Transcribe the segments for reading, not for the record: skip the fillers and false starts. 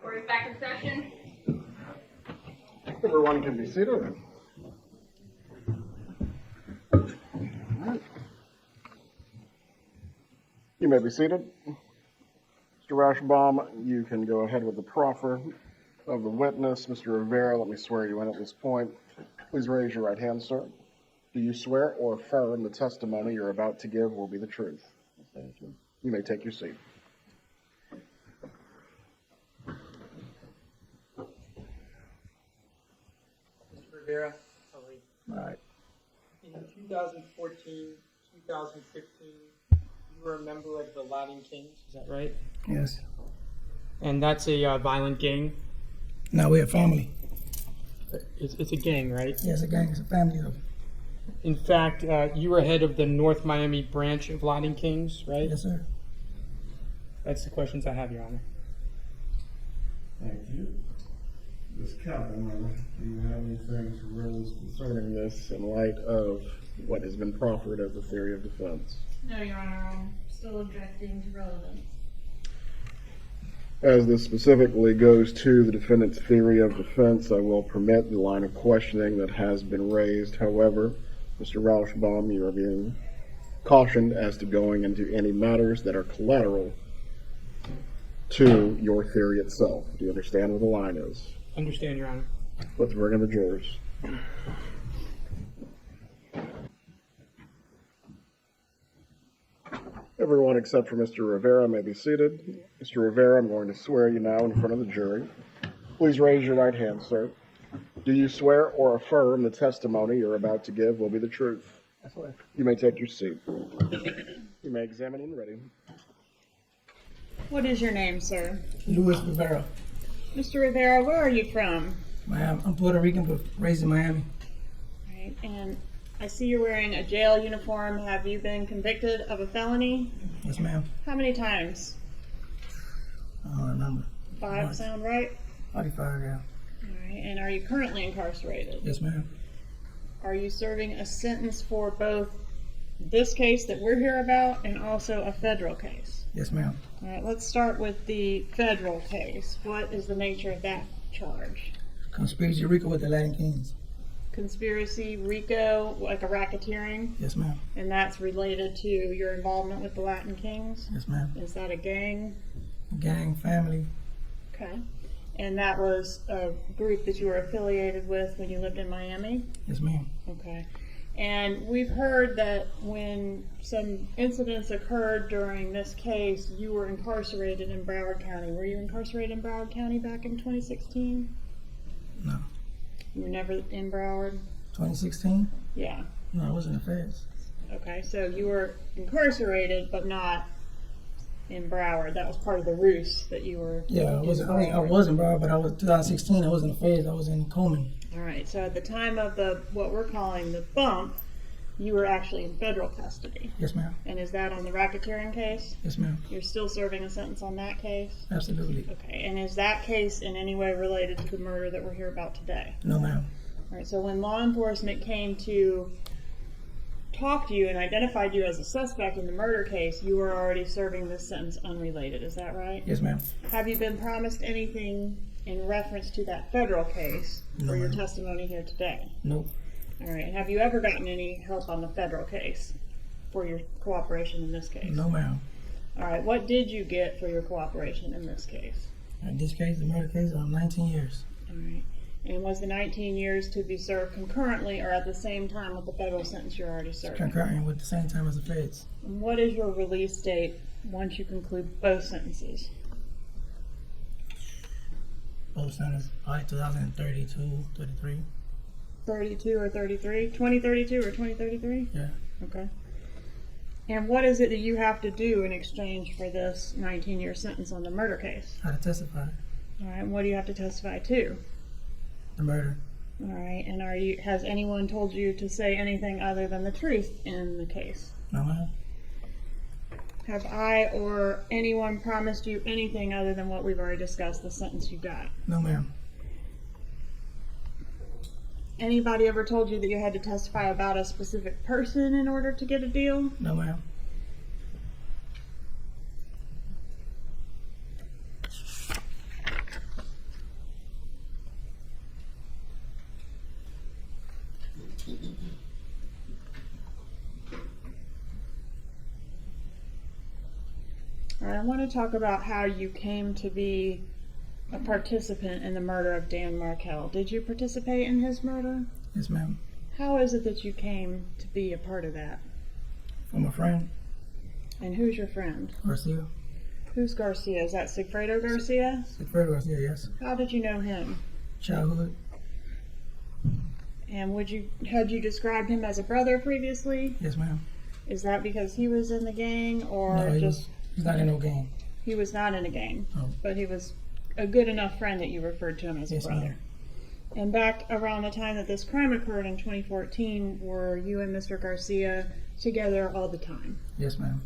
Court is back in session. Everyone can be seated. You may be seated. Mr. Rashbaum, you can go ahead with the proffer of the witness. Mr. Rivera, let me swear you in at this point. Please raise your right hand, sir. Do you swear or affirm the testimony you're about to give will be the truth? You may take your seat. Mr. Rivera, how are you? All right. In 2014, 2015, you were a member of the Latin Kings, is that right? Yes. And that's a violent gang? No, we're a family. It's a gang, right? Yes, a gang is a family of. In fact, you were head of the North Miami branch of Latin Kings, right? Yes, sir. That's the questions I have, Your Honor. Thank you. Ms. Kaplan, do you have anything to raise concerning this in light of what has been proffered as the theory of defense? No, Your Honor, I'm still objecting to relevance. As this specifically goes to the defendant's theory of defense, I will permit the line of questioning that has been raised. However, Mr. Rauschbaum, you are being cautioned as to going into any matters that are collateral to your theory itself. Do you understand what the line is? Understand, Your Honor. Let's bring in the jurors. Everyone except for Mr. Rivera may be seated. Mr. Rivera, I'm going to swear you now in front of the jury. Please raise your right hand, sir. Do you swear or affirm the testimony you're about to give will be the truth? I swear. You may take your seat. You may examine and ready. What is your name, sir? Luis Rivera. Mr. Rivera, where are you from? Miami. I'm Puerto Rican, but raised in Miami. Right, and I see you're wearing a jail uniform. Have you been convicted of a felony? Yes, ma'am. How many times? I don't remember. 5 Once. sound right? 45, yeah. All right, and are you currently incarcerated? Yes, ma'am. Are you serving a sentence for both this case that we're here about and also a federal case? Yes, ma'am. All right, let's start with the federal case. What is the nature of that charge? Conspiracy RICO with the Latin Kings. Conspiracy, RICO, like a racketeering, Yes, ma'am. and that's related to your involvement with the Latin Kings? Yes, ma'am. Is that a gang? Gang, family. Okay. And that was a group that you were affiliated with when you lived in Miami? Yes, ma'am. Okay. And we've heard that when some incidents occurred during this case, you were incarcerated in Broward County. Were you incarcerated in Broward County back in 2016? No. You were never in Broward? 2016? Yeah. No, I wasn't in the feds. Okay, so you were incarcerated, but not in Broward. That was part of the ruse that you were. Yeah, I was in Broward, but I was 2016. I was in the feds. I was in Coleman. All right. So at the time of what we're calling the bump, you were actually in federal custody. Yes, ma'am. And is that on the racketeering case? Yes, ma'am. You're still serving a sentence on that case? Absolutely. Okay. And is that case in any way related to the murder that we're here about today? No, ma'am. All right. So when law enforcement came to talk to you and identified you as a suspect in the murder case, you were already serving this sentence unrelated. Is that right? Yes, ma'am. Have you been promised anything in reference to that federal case No, for your ma'am. testimony here today? Nope. All right. And have you ever gotten any help on the federal case for your cooperation in this case? No, ma'am. All right. What did you get for your cooperation in this case? In this case, the murder case, I'm 19 years. All right. And was the 19 years to be served concurrently or at the same time with the federal sentence you're already serving? Concurrent with the same time as the feds. And what is your release date once you conclude both sentences? Both sentences, probably 2032, 33. 32 or 33? 2032 or 2033? Yeah. Okay. And what is it that you have to do in exchange for this 19-year sentence on the murder case? How to testify. All right. And what do you have to testify to? The murder. All right. And has anyone told you to say anything other than the truth in the case? No, ma'am. Have I or anyone promised you anything other than what we've already discussed, the sentence you got? No, ma'am. Anybody ever told you that you had to testify about a specific person in order to get a deal? No, ma'am. I want to talk about how you came to be a participant in the murder of Dan Markell. Did you participate in his murder? Yes, ma'am. How is it that you came to be a part of that? From a friend, And who's your friend? Garcia. Who's Garcia? Is that Sigfredo Garcia? Sigfredo Garcia, yes. How did you know him? Childhood. And had you described him as a brother previously? Yes, ma'am. Is that because he was in the gang, or No, just he's not in no gang. he was not in a gang, No. but he was a good enough friend that you referred to him as Yes, a brother? ma'am. And back around the time that this crime occurred in 2014, were you and Mr. Garcia together all the time? Yes, ma'am.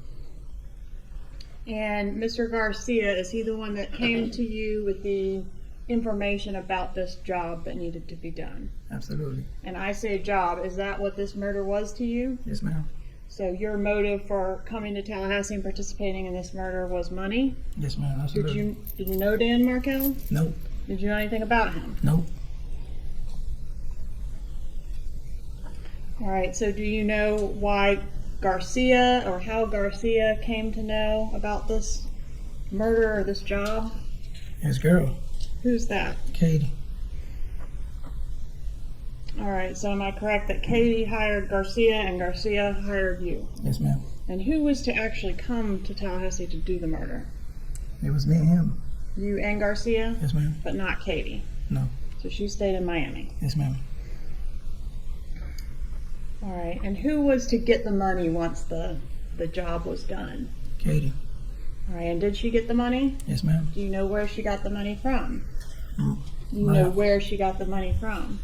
And Mr. Garcia, is he the one that came to you with the information about this job that needed to be done? Absolutely. And I say job, is that what this murder was to you? Yes, ma'am. So your motive for coming to Tallahassee and participating in this murder was money? Yes, ma'am. Absolutely. Did you know Dan Markell? Nope. Did you know anything about him? Nope. All right, so do you know why Garcia, or how Garcia came to know about this murder or this job? His girl, Who's that? Katie. All right, so am I correct that Katie hired Garcia and Garcia hired you? Yes, ma'am. And who was to actually come to Tallahassee to do the murder? It was me and him. You and Garcia, Yes, ma'am. but not Katie. No. So she stayed in Miami. Yes, ma'am. All right, and who was to get the money once the job was done? Katie. All right, and did she get the money? Yes, ma'am. Do you know where she got the money from? Mm. You know where she got the money from?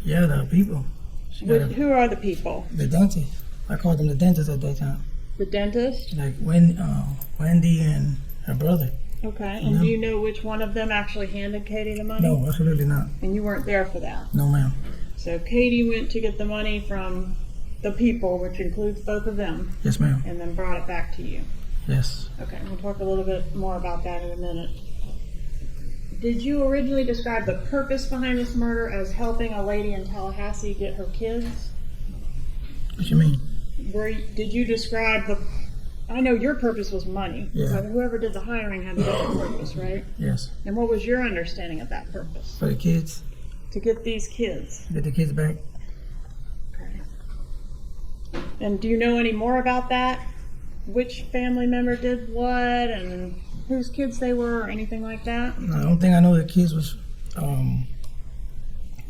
Yeah, the people. She got Who are the people? the dentist. I called them the dentist at that time. The dentist? Like Wendy and her brother. Okay, and do you know which one of them actually handed Katie the money? No, absolutely not. And you weren't there for that? No, ma'am. So Katie went to get the money from the people, which includes both of them, Yes, ma'am. and then brought it back to you. Yes. Okay, we'll talk a little bit more about that in a minute. Did you originally describe the purpose behind this murder as helping a lady in Tallahassee get her kids? What you mean? Did you describe I know your purpose was money, Yeah. but whoever did the hiring had a different purpose, right? Yes. And what was your understanding of that purpose? For the kids. To get these kids. Get the kids back. Okay. And do you know any more about that? Which family member did what, and whose kids they were, or anything like that? No, the only thing I know the kids was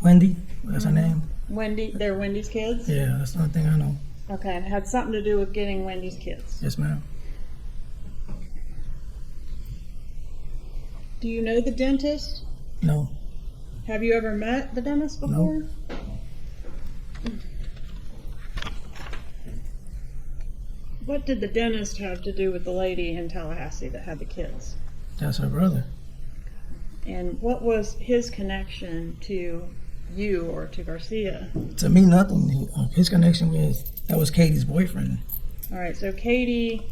Wendy. That's her name. Wendy, they're Wendy's kids? Yeah, that's the only thing I know. Okay, and it had something to do with getting Wendy's kids. Yes, ma'am. Do you know the dentist? No. Have you ever met the dentist before? What did the dentist have to do with the lady in Tallahassee that had the kids? That's her brother. And what was his connection to you or to Garcia? To me, nothing. His connection that was Katie's boyfriend. All right, so Katie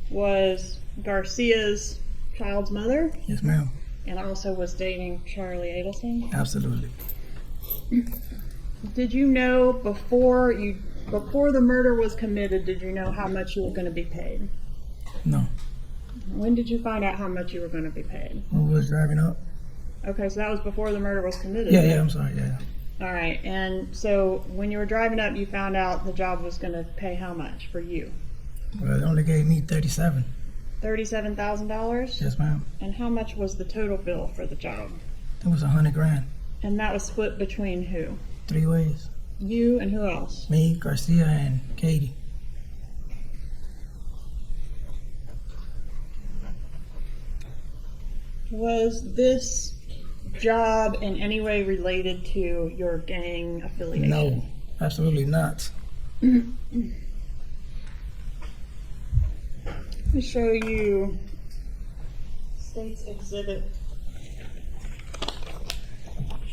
was Garcia's child's mother Yes, ma'am. and also was dating Charlie Adelson. Absolutely. Did you know before the murder was committed, did you know how much you were going to be paid? No. When did you find out how much you were going to be paid? When we was driving up. Okay, so that was before the murder was committed. Yeah, I'm sorry. Yeah. All right, and so when you were driving up, you found out the job was going to pay how much for you? Well, they only gave me $37. $37,000? Yes, ma'am. And how much was the total bill for the job? It was $100,000. And that was split between who? 3 ways. You and who else? Me, Garcia, and Katie. Was this job in any way related to your gang affiliation? No, absolutely not. Let me show you State's Exhibit.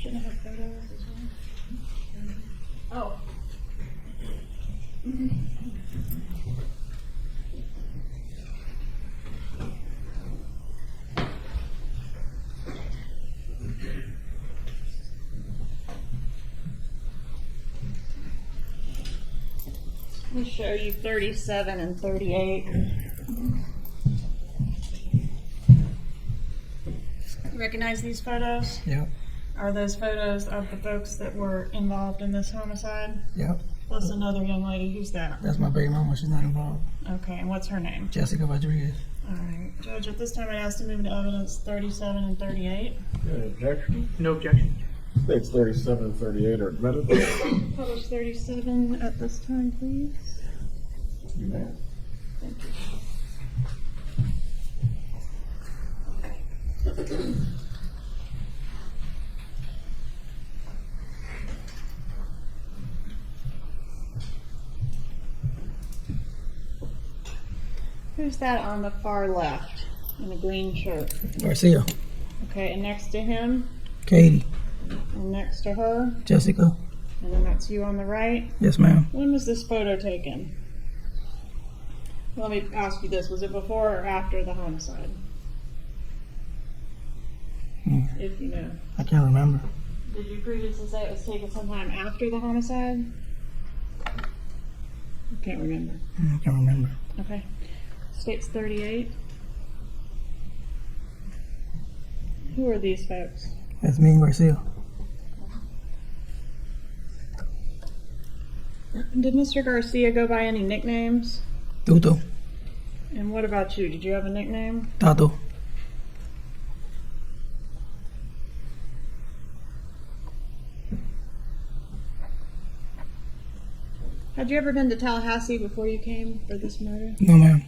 Shouldn't have photos as well. Oh. Let me show you 37 and 38. Recognize these photos? Yep. Are those photos of the folks that were involved in this homicide? Yep. Plus another young lady. Who's that? That's my baby mama. She's not involved. Okay, and what's her name? Jessica Rodriguez. All right, Judge, at this time I'd ask to move to evidence 37 and 38. Any objection? No objection. States 37 and 38 are admitted. Publish 37 at this time, please. You may. Thank you. Who's that on the far left in the green shirt? Garcia. Okay, and next to him, Katie. and next to her, Jessica. and then that's you on the right. Yes, ma'am. When was this photo taken? Let me ask you this, was it before or after the homicide? If you know. I can't remember. Did you previously say it was taken sometime after the homicide? You can't remember. I can't remember. Okay. States 38. Who are these folks? That's me and Garcia. Did Mr. Garcia go by any nicknames? Tuto. And what about you? Did you have a nickname? Tato. Had you ever been to Tallahassee before you came for this murder? No, ma'am.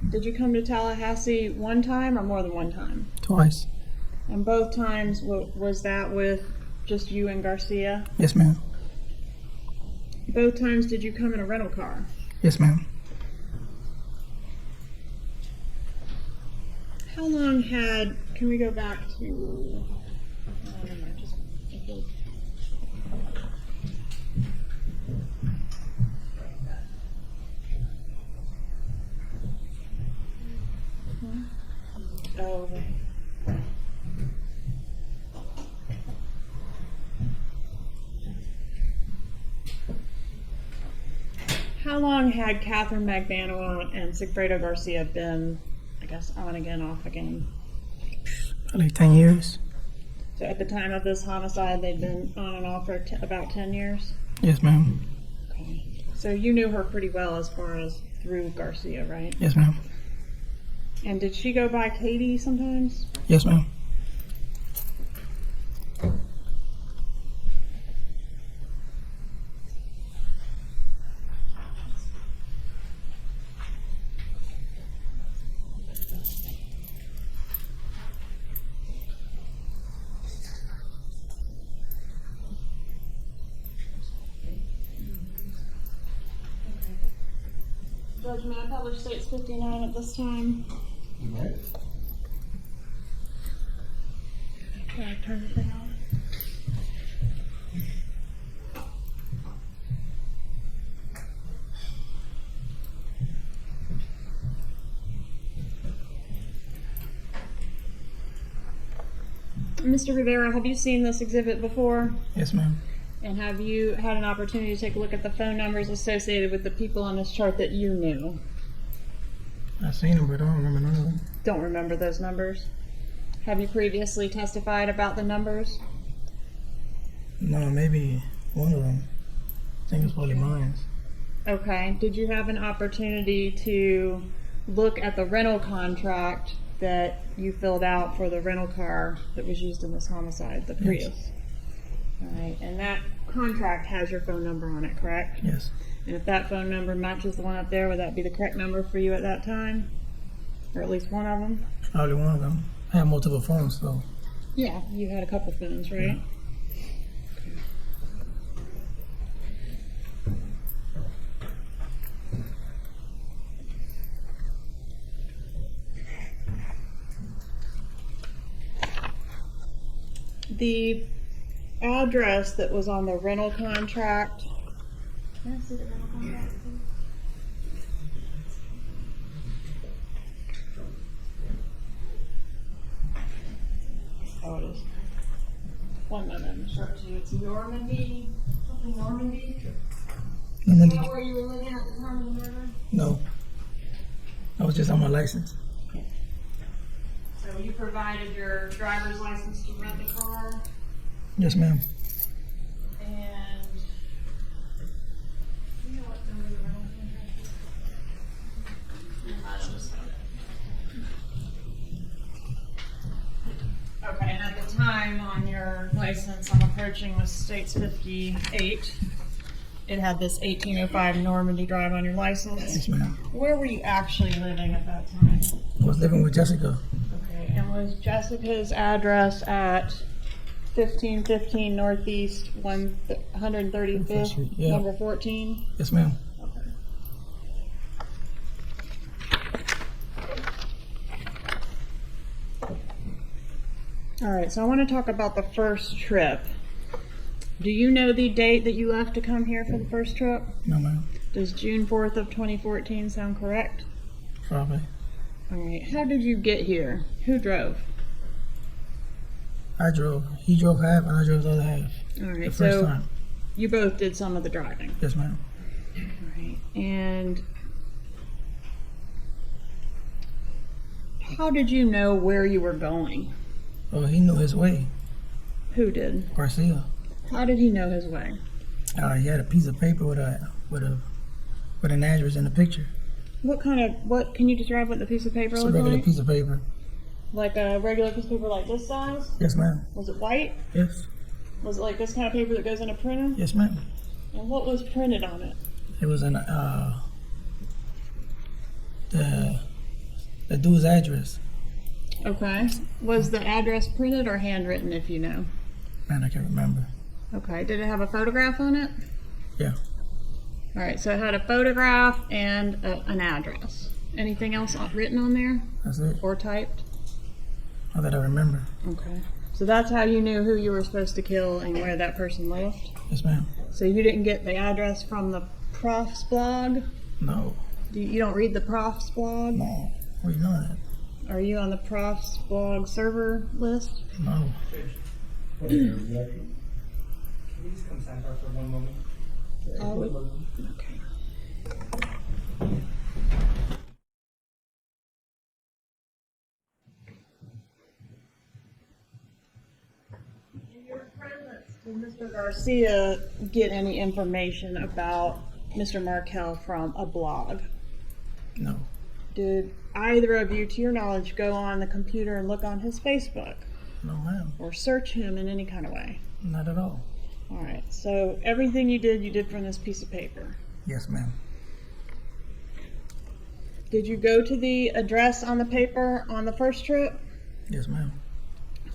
Did you come to Tallahassee one time or more than one time? Twice. And both times, was that with just you and Garcia? Yes, ma'am. Both times, did you come in a rental car? Yes, ma'am. How long had, can we go back to, never mind, just, okay. Oh, okay. How long had Catherine Magbanua and Sigfredo Garcia been, I guess, on again, off again? Like 10 years. So at the time of this homicide, they'd been on and off for about 10 years? Yes, ma'am. Okay. So you knew her pretty well as far as through Garcia, right? Yes, ma'am. And did she go by Katie sometimes? Yes, ma'am. Judge, may I publish States 59 at this time? You may. Can I turn the thing on? Mr. Rivera, have you seen this exhibit before? Yes, ma'am. And have you had an opportunity to take a look at the phone numbers associated with the people on this chart that you knew? I seen them, but I don't remember none of them. Don't remember those numbers? Have you previously testified about the numbers? No, maybe one of them. I think it's probably mine. Okay. Did you have an opportunity to look at the rental contract that you filled out for the rental car that was used in this homicide, the Prius? All right. And that contract has your phone number on it, correct? Yes. And if that phone number matches the one up there, would that be the correct number for you at that time? Or at least one of them? Probably one of them. I have multiple phones, so. Yeah, you had a couple phones, right? The address that was on the rental contract. Can I see the rental contract? please? Oh, it is. One moment, I'm sure to you. It's Normandy. Something Normandy? Is that where you were living at the time of the murder? No. I was just on my license. So you provided your driver's license to rent the car, Yes, ma'am. and you know what number the rental contract is? I just found it. Okay, and at the time on your license, I'm approaching with States 58. It had this 1805 Normandy Drive on your license. Yes, ma'am. Where were you actually living at that time? I was living with Jessica. Okay, and was Jessica's address at 1515 Northeast 135th, Street, yeah. number 14? Yes, ma'am. Okay. All right, so I want to talk about the first trip. Do you know the date that you left to come here for the first trip? No, ma'am. Does June 4th of 2014 sound correct? Probably. All right, how did you get here? Who drove? I drove. He drove half, and I drove the other half. All right, The first so time. you both did some of the driving. Yes, ma'am. All right, and how did you know where you were going? Oh, he knew his way. Who did? Garcia. How did he know his way? He had a piece of paper with an address in the picture. What can you describe what the piece of paper It's a looked regular like? piece of paper. Like a regular piece of paper like this size? Yes, ma'am. Was it white? Yes. Was it like this kind of paper that goes in a printer? Yes, ma'am. And what was printed on it? It was the dude's address. Okay. Was the address printed or handwritten, if you know? Man, I can't remember. Okay. Did it have a photograph on it? Yeah. All right. So it had a photograph and an address. Anything else written on there That's it. or typed? Not that I remember. Okay. So that's how you knew who you were supposed to kill and where that person lived? Yes, ma'am. So you didn't get the address from the prof's blog? No. You don't read the prof's blog? No. Where you know that? Are you on the prof's blog server list? No. Can you just come stand for 1 moment? Okay. In your presence, did Mr. Garcia get any information about Mr. Markel from a blog? No. Did either of you, to your knowledge, go on the computer and look on his Facebook No, ma'am. or search him in any kind of way? Not at all. All right, so everything you did from this piece of paper. Yes, ma'am. Did you go to the address on the paper on the first trip? Yes, ma'am.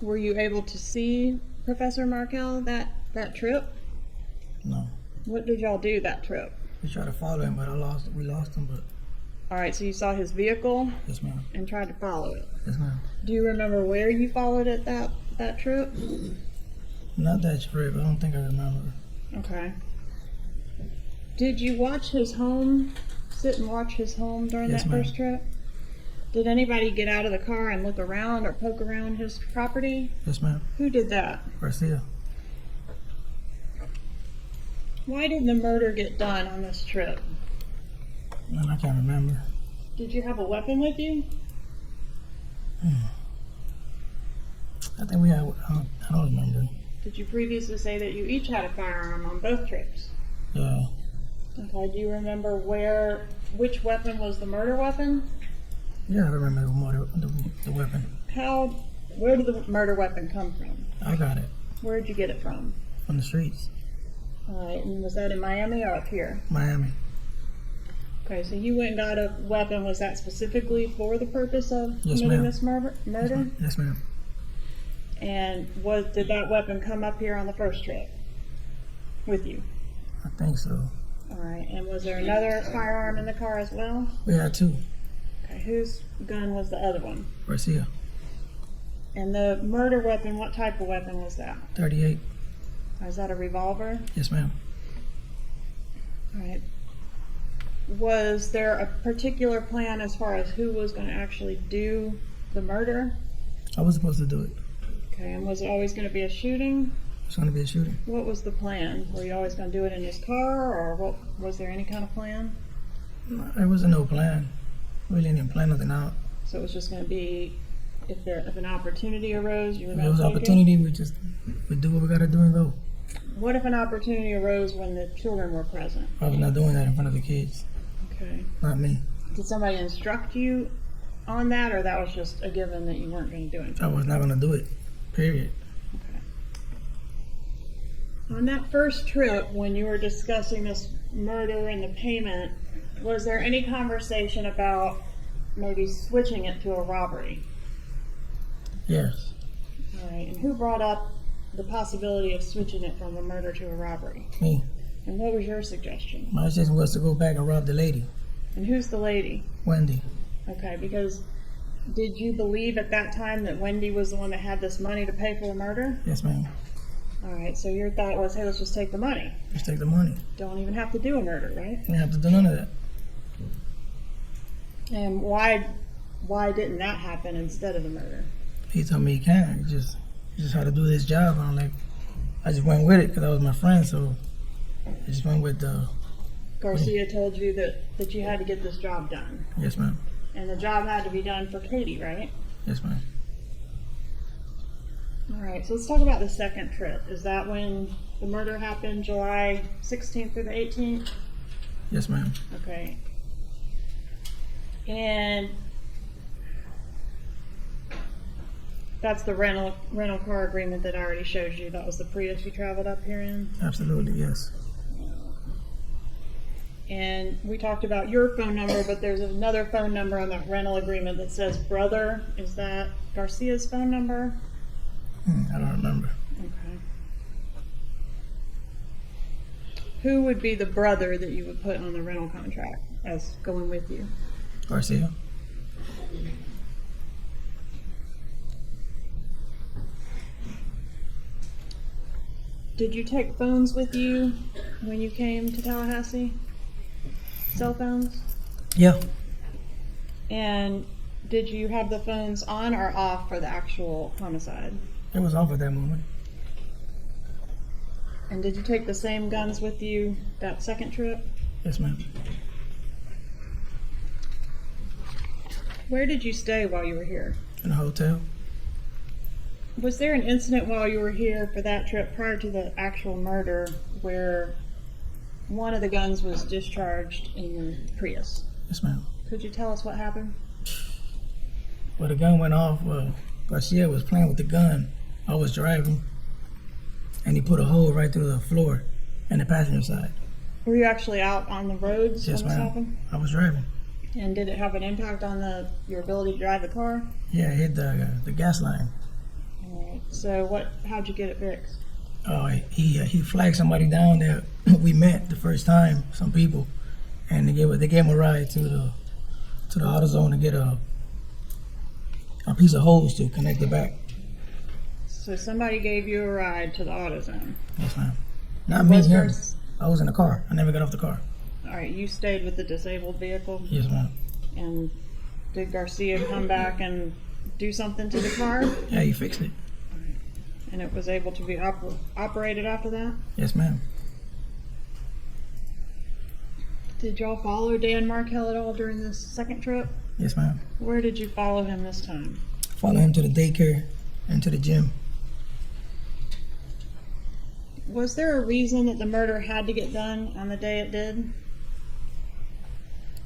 Were you able to see Professor Markel that trip? No. What did y'all do that trip? We tried to follow him, but we lost him, but All right, so you saw his vehicle yes, ma'am. and tried to follow it. Yes, ma'am. Do you remember where you followed it that trip? Not that trip. I don't think I remember. Okay. Did you watch his home? Sit and watch his home during Yes, that ma'am. first trip? Did anybody get out of the car and look around or poke around his property? Yes, ma'am. Who did that? Garcia. Why did the murder get done on this trip? Man, I can't remember. Did you have a weapon with you? I think we had. I don't remember. Did you previously say that you each had a firearm on both trips? Yeah. Okay, do you remember which weapon was the murder weapon? Yeah, I remember the weapon. Where did the murder weapon come from? I got it Where did you get it from? from the streets, All right, and was that in Miami or up here? Miami. Okay, so you went and got a weapon. Was that specifically for the purpose of Yes, committing ma'am. this murder? Yes, ma'am. And did that weapon come up here on the first trip with you? I think so. All right, and was there another firearm in the car as well? We had two. Okay, whose gun was the other one? Garcia. And the murder weapon, what type of weapon was that? 38. Was that a revolver? Yes, ma'am. All right. Was there a particular plan as far as who was going to actually do the murder? I was supposed to do it. Okay, and was it always going to be a shooting? It's going to be a shooting. What was the plan? Were you always going to do it in his car, or what? Was there any kind of plan? There wasn't no plan. We didn't even plan nothing out. So it was just going to be if an opportunity arose, you would If not there was take opportunity, we do what we gotta do and go. it? What if an opportunity arose when the children were present? I was not doing that in front of the kids. Okay. Not me. Did somebody instruct you on that, or that was just a given that you weren't going to do it? I was not gonna do it. Period. On that first trip, when you were discussing this murder and the payment, was there any conversation about maybe switching it to a robbery? Yes. All right. And who brought up the possibility of switching it from a murder to a robbery? Me. And what was your suggestion? My suggestion was to go back and rob the lady, And who's the lady? Wendy. Okay, because did you believe at that time that Wendy was the one that had this money to pay for the murder? Yes, ma'am. All right, so your thought was, hey, let's just take the money. Just take the money. Don't even have to do a murder, right? We have to do none of that. And why didn't that happen instead of the murder? He told me he can't. He just had to do his job. And I'm like, I just went with it because I was my friend. So I just went with the. Garcia told you that you had to get this job done. Yes, ma'am. And the job had to be done for Katie, right? Yes, ma'am. All right, so let's talk about the second trip. Is that when the murder happened, July 16th through the 18th? Yes, ma'am. Okay. And that's the rental car agreement that I already showed you. That was the Prius you traveled up here in. Absolutely, yes. And we talked about your phone number, but there's another phone number on that rental agreement that says brother. Is that Garcia's phone number? I don't remember. Okay. Who would be the brother that you would put on the rental contract as going with you? Garcia. Did you take phones with you when you came to Tallahassee? Cell phones? Yeah. And did you have the phones on or off for the actual homicide? It was off at that moment. And did you take the same guns with you that second trip? Yes, ma'am. Where did you stay while you were here? In a hotel. Was there an incident while you were here for that trip prior to the actual murder where one of the guns was discharged in your Prius? Yes, ma'am. Could you tell us what happened? Well, the gun went off. Garcia was playing with the gun. I was driving, and he put a hole right through the floor in the passenger side. Were you actually out on the roads Yes, when this ma'am. happened? I was driving. And did it have an impact on your ability to drive the car? Yeah, I hit the gas line. All right. So how'd you get it fixed? He flagged somebody down there. We met the first time, some people, and they gave him a ride to the AutoZone to get a piece of hose to connect it back. So somebody gave you a ride to the AutoZone. Yes, ma'am. Not me, Was him. there- I was in the car. I never got off the car. All right, you stayed with the disabled vehicle, Yes, ma'am. and did Garcia come back and do something to the car? Yeah, he fixed it. And it was able to be operated after that? Yes, ma'am. Did y'all follow Dan Markel at all during this second trip? Yes, ma'am. Where did you follow him this time? Follow him to the daycare and to the gym. Was there a reason that the murder had to get done on the day it did?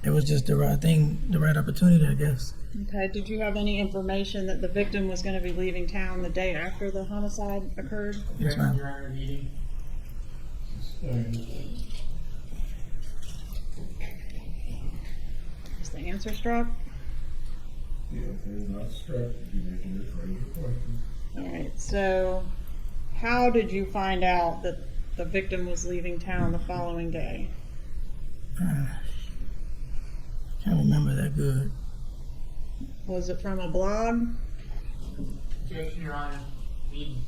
It was just the right thing, the right opportunity, I guess. Okay, did you have any information that the victim was going to be leaving town the day after the homicide occurred? Yes, ma'am. Your Honor, meeting. Is the answer struck? Yes, it is not struck. You can rephrase your question. All right, so how did you find out that the victim was leaving town the following day? Can't remember that good. Was it from a blog? Objection, Your Honor. Meeting.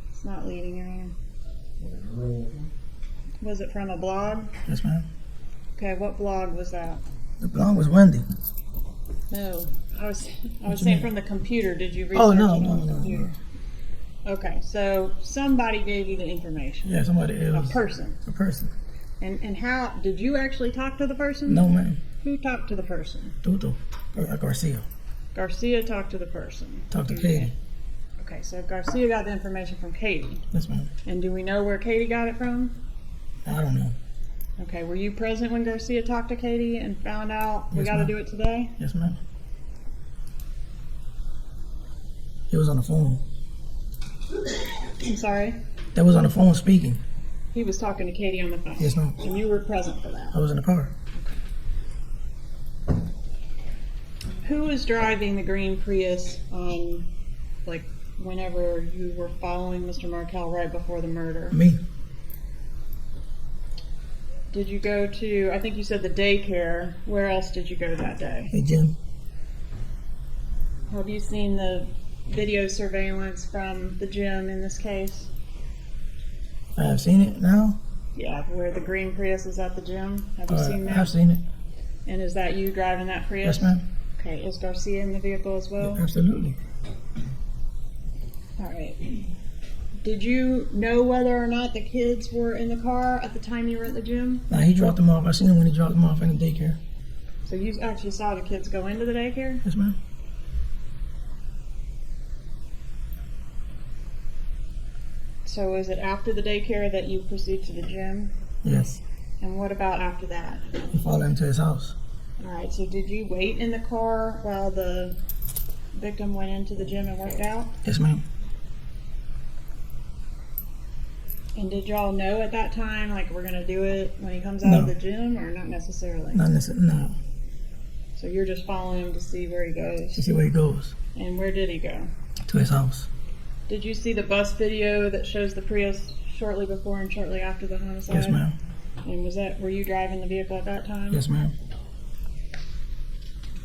It's not leading, Your Honor. Roll. Was it from a blog? Yes, ma'am. Okay, what blog was that? The blonde was Wendy. No, I was you saying mean? from the computer. Did you research Oh, it no, on no, the no, computer? no. Okay, so somebody gave you the information. Yeah, somebody else. A person. A person. And how did you actually talk to the person? No, ma'am. Who talked to the person? Tuto. Garcia. Garcia talked to the person. Talk to Katie. Okay, so Garcia got the information from Katie. Yes, ma'am. And do we know where Katie got it from? I don't know. Okay, were you present when Garcia talked to Katie and found out we Yes, got to ma'am. do it today? Yes, ma'am. He was on the phone. I'm sorry? That was on the phone speaking. He was talking to Katie on the phone. Yes, ma'am. And you were present for that. I was in the car. Who was driving the green Prius, like, whenever you were following Mr. Markel right before the murder? Me. Did you go to, I think you said the daycare. Where else did you go that day? Hey, Jim. Have you seen the video surveillance from the gym in this case? I have seen it now. Yeah, where the green Prius is at the gym. Have you seen that? I've seen it. And is that you driving that Prius? Yes, ma'am. Okay, is Garcia in the vehicle as well? Absolutely. All right. Did you know whether or not the kids were in the car at the time you were at the gym? Now, he dropped them off. I seen him when he dropped them off in the daycare. So you actually saw the kids go into the daycare? Yes, ma'am. So is it after the daycare that you proceed to the gym? Yes. And what about after that? He followed him to his house. All right, so did you wait in the car while the victim went into the gym and worked out? Yes, ma'am. And did y'all know at that time, like, we're going to do it when he comes out of No. the gym, or not necessarily? Not necessarily. No. So you're just following him to see where he goes. To see where he goes. And where did he go? To his house. Did you see the bus video that shows the Prius shortly before and shortly after the homicide? Yes, ma'am. And were you driving the vehicle at that time? Yes, ma'am.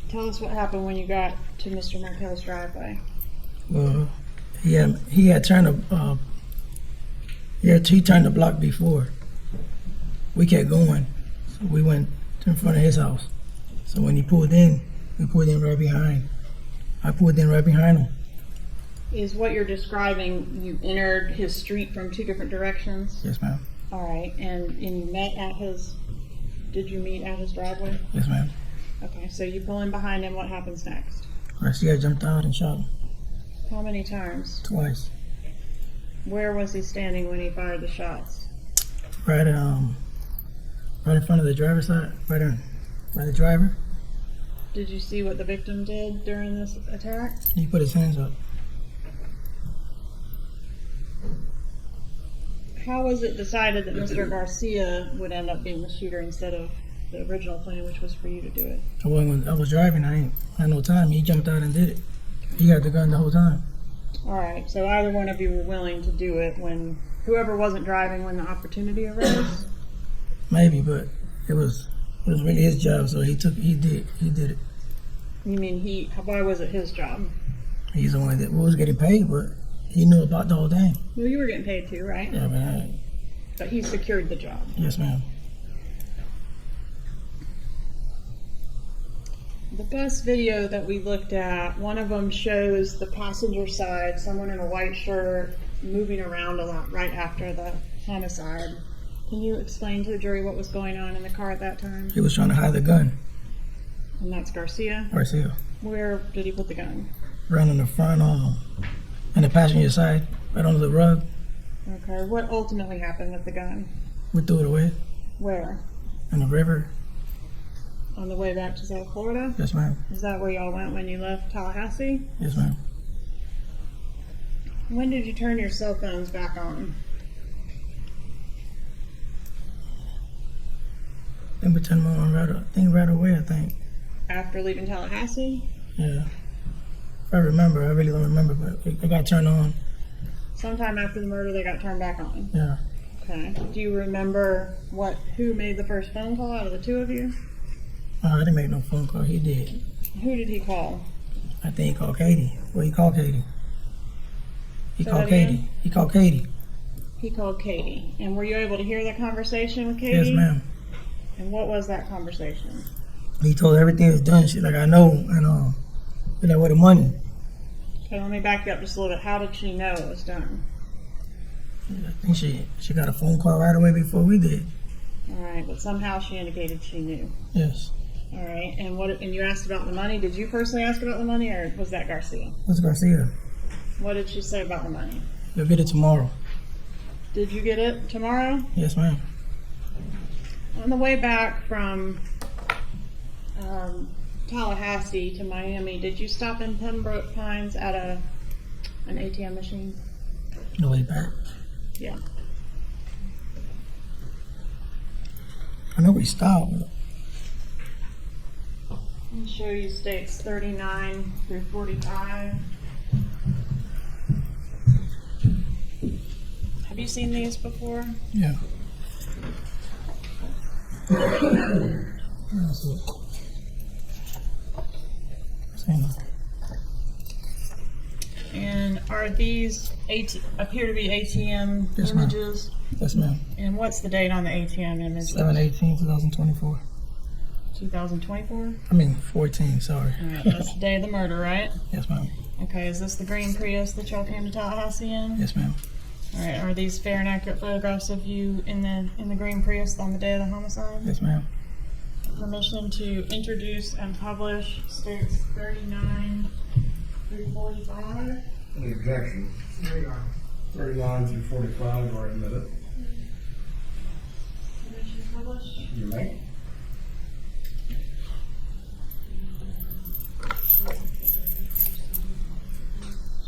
Tell us what happened when you got to Mr. Markel's driveway. Well, he had turned he turned the block before. We kept going, so we went in front of his house. So when he pulled in, we pulled in right behind. I pulled in right behind him. Is what you're describing, you entered his street from two different directions? Yes, ma'am. All right, and you met at his, did you meet at his driveway? Yes, ma'am. Okay, so you pull in behind him, what happens next? Garcia jumped out and shot him How many times? twice. Where was he standing when he fired the shots? Right in front of the driver's side, by the driver. Did you see what the victim did during this attack? He put his hands up. How was it decided that Mr. Garcia would end up being the shooter instead of the original plan, which was for you to do it? I was driving. I had no time. He jumped out and did it. He had the gun the whole time. All right, so either one of you were willing to do it when whoever wasn't driving when the opportunity arose? Maybe, but it was really his job, so he did it. You mean why was it his job? He's the one that was getting paid, but he knew about the whole thing. Well, you were getting paid too, right? Yeah, man. But he secured the job. Yes, ma'am. The bus video that we looked at, one of them shows the passenger side, someone in a white shirt moving around a lot right after the homicide. Can you explain to the jury what was going on in the car at that time? He was trying to hide the gun. And that's Garcia? Garcia. Where did he put the gun? Right on the front, and the passenger side, right under the rug. Okay, what ultimately happened with the gun? We threw it away Where? in the river. On the way back to South Florida? Yes, ma'am. Is that where y'all went when you left Tallahassee? Yes, ma'am. When did you turn your cell phones back on? I think we turned them on right away, I think. After leaving Tallahassee? Yeah. If I remember, I really don't remember, but it got turned on. Sometime after the murder, they got turned back on. Yeah. Okay. Do you remember who made the first phone call out of the two of you? I didn't make no phone call. He did. Who did he call? I think he called Katie. Well, he called Katie. He Say called that again? Katie. He called Katie. He called Katie. And were you able to hear the conversation with Katie? Yes, ma'am. And what was that conversation? He told her everything was done. She's like, I know, and like, where the money? Okay, let me back you up just a little bit. How did she know it was done? I think she got a phone call right away before we did. All right, but somehow she indicated she knew. Yes. All right, and you asked about the money. Did you personally ask about the money, or was that Garcia? That's Garcia. What did she say about the money? You'll get it tomorrow. Did you get it tomorrow? Yes, ma'am. On the way back from Tallahassee to Miami, did you stop in Pembroke Pines at an ATM machine? The way back. Yeah. I know we stopped. I'll show you states 39 through 45. Have you seen these before? Yeah. That's it. Same. And are these appear to be ATM Yes, ma'am. images? Yes, ma'am. And what's the date on the ATM images? 7/18/2024. 2024? I mean 14. Sorry. All right, that's the day of the murder, right? Yes, ma'am. Okay, is this the green Prius that y'all came to Tallahassee in? Yes, ma'am. All right, are these fair and accurate photographs of you in the green Prius on the day of the homicide? Yes, ma'am. Permission to introduce and publish states 39 through 45. Any objection? 39 through 45 are admitted. Permission to publish. You may.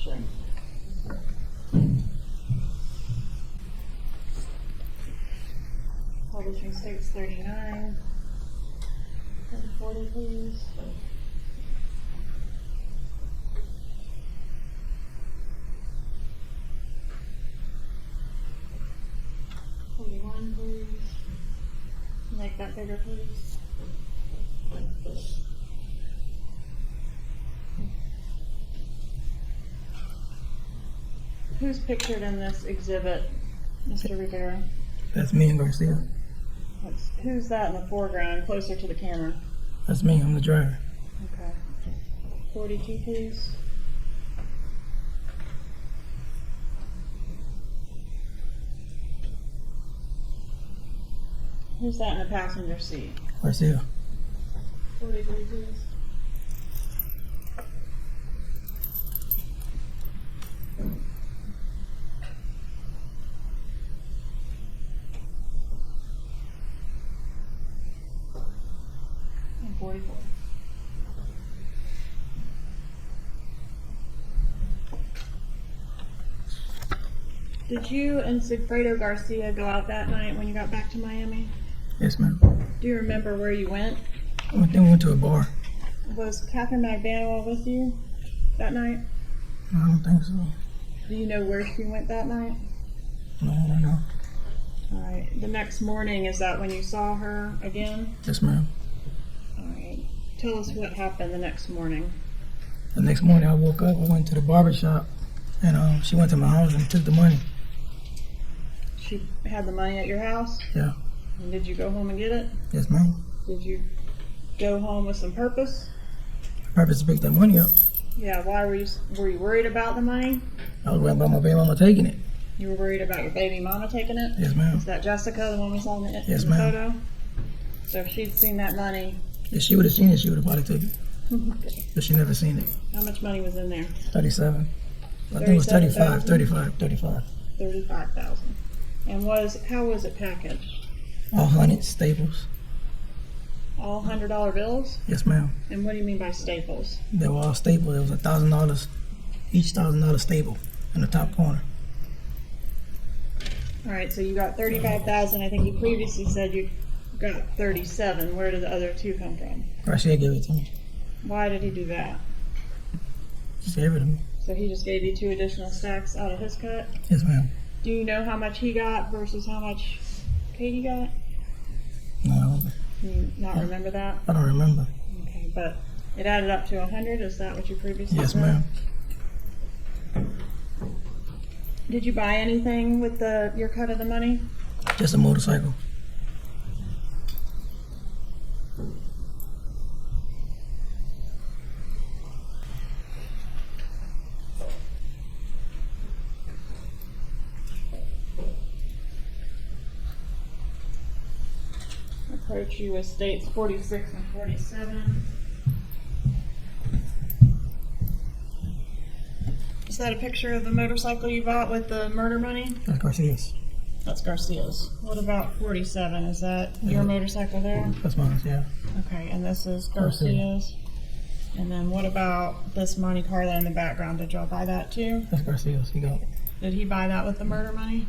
Sure. Publishing states 39 and 40, please. One, please. Make that bigger, please. Who's pictured in this exhibit, Mr. Rivera? That's me and Garcia. Who's that in the foreground, closer to the camera? That's me. I'm the driver. Okay. 42, please. Who's that in the passenger seat? Garcia. 43, please. And 44. Did you and Sigfredo Garcia go out that night when you got back to Miami? Yes, ma'am. Do you remember where you went? Then we went to a bar. Was Catherine Magdanoa with you that night? I don't think so. Do you know where she went that night? No, I don't know. All right. The next morning, is that when you saw her again? Yes, ma'am. All right. Tell us what happened the next morning. The next morning I woke up, I went to the barber shop, and she went to my house and took the money. She had the money at your house? Yeah. And did you go home and get it? Yes, ma'am. Did you go home with some purpose? Purpose to pick that money up. Yeah, why were you worried about the money? I was worried about my baby mama taking it. You were worried about your baby mama taking it? Yes, ma'am. Is that Jessica, the one we saw in the, Yes, in the ma'am. photo? So if she'd seen that money, If she would have seen it, she would have probably took it. But she never seen it. how much money was in there? 37. I think it was 35. 35. 35,000. And how was it packaged? All hundred staples. All $100 bills? Yes, ma'am. And what do you mean by staples? They were all stapled. It was $1,000, each $1,000 staple in the top corner. All right, so you got 35,000. I think you previously said you got 37. Where did the other two come from? Garcia gave it to me. Why did he do that? Just gave it to me. So he just gave you 2 additional stacks out of his cut? Yes, ma'am. Do you know how much he got versus how much Katie got? No, Can you not remember that? I don't remember. Okay, but it added up to 100. Is that what you previously Yes, said? ma'am. Did you buy anything with your cut of the money? Just a motorcycle. approach you with states 46 and 47. Is that a picture of the motorcycle you bought with the murder money? That's Garcia's. That's Garcia's. What about 47? Is that your motorcycle there? That's mine, yeah. Okay, and this is Garcia's. And then what about this Monte Carlo in the background? Did y'all buy that too? That's Garcia's. He got it. Did he buy that with the murder money?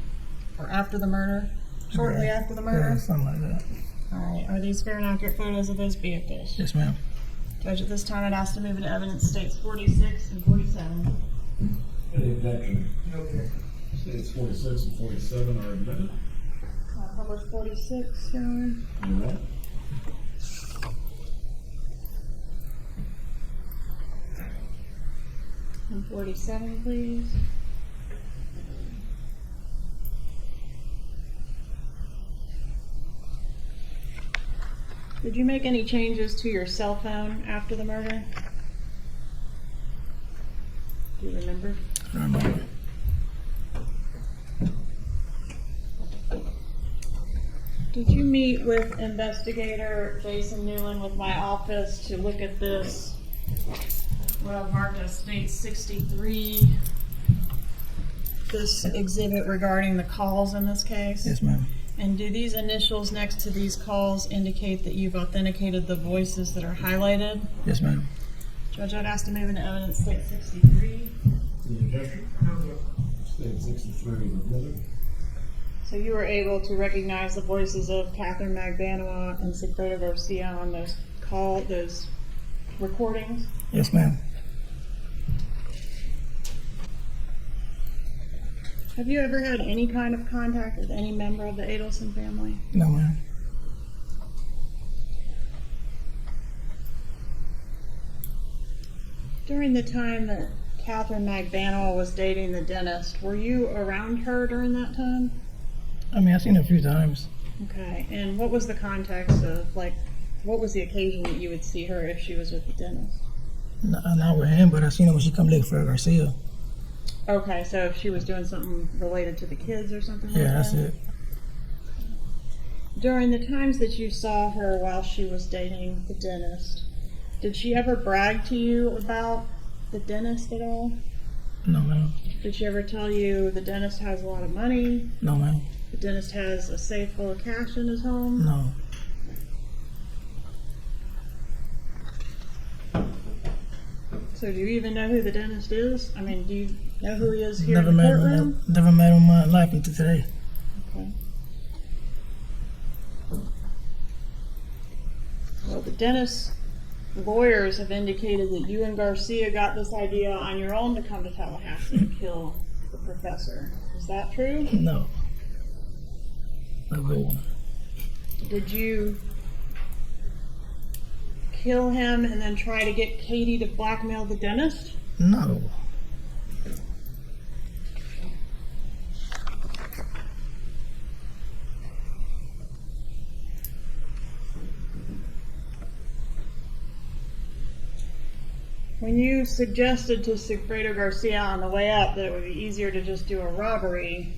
Or after the murder? Shortly after the Yeah, murder? something like that. Alright, are these fair and accurate photos of those vehicles? Yes, ma'am. Judge, at this time I'd ask to move into evidence states 46 and 47. Any objection? States 46 and 47 are admitted. Published 46, Your Honor. Amen. And 47, please. Did you make any changes to your cell phone after the murder? Do you remember? I don't remember. Did you meet with investigator Jason Newland with my office to look at this, what I've marked as state 63, this exhibit regarding the calls in this case? Yes, ma'am. And do these initials next to these calls indicate that you've authenticated the voices that are highlighted? Yes, ma'am. Judge, I'd ask to move into evidence state 63. Any objection? State 63 is admitted. So you were able to recognize the voices of Catherine Magbanua and Sigfredo Garcia on those recordings? Yes, ma'am. Have you ever had any kind of contact with any member of the Adelson family? No, ma'am. During the time that Catherine Magbanua was dating the dentist, were you around her during that time? I mean, I've seen her a few times. Okay, and what was the context of, like, what was the occasion that you would see her if she was with the dentist? Not with him, but I seen her when she come late for Garcia. Okay, so if she was doing something related to the kids or something like that? Yeah, that's it. During the times that you saw her while she was dating the dentist, did she ever brag to you about the dentist at all? No, ma'am. Did she ever tell you the dentist has a lot of money? No, ma'am. The dentist has a safe full of cash in his home? No. So do you even know who the dentist is? I mean, do you know who he is here Never in the met courtroom? him. Never met him in my life until today. Okay. Well, the dentist's lawyers have indicated that you and Garcia got this idea on your own to come to Tallahassee and kill the professor. Is that true? No. A good one. Did you kill him and then try to get Katie to blackmail the dentist? No. When you suggested to Sigfredo Garcia on the way up that it would be easier to just do a robbery,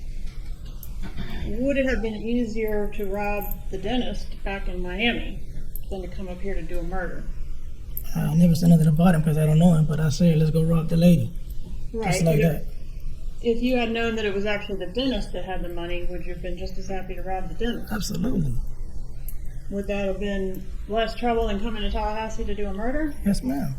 would it have been easier to rob the dentist back in Miami than to come up here to do a murder? I never said nothing about him because I don't know him, but I said, let's go rob the lady. Just like but that. if you had known that it was actually the dentist that had the money, would you have been just as happy to rob the dentist? Absolutely. Would that have been less trouble than coming to Tallahassee to do a murder? Yes, ma'am.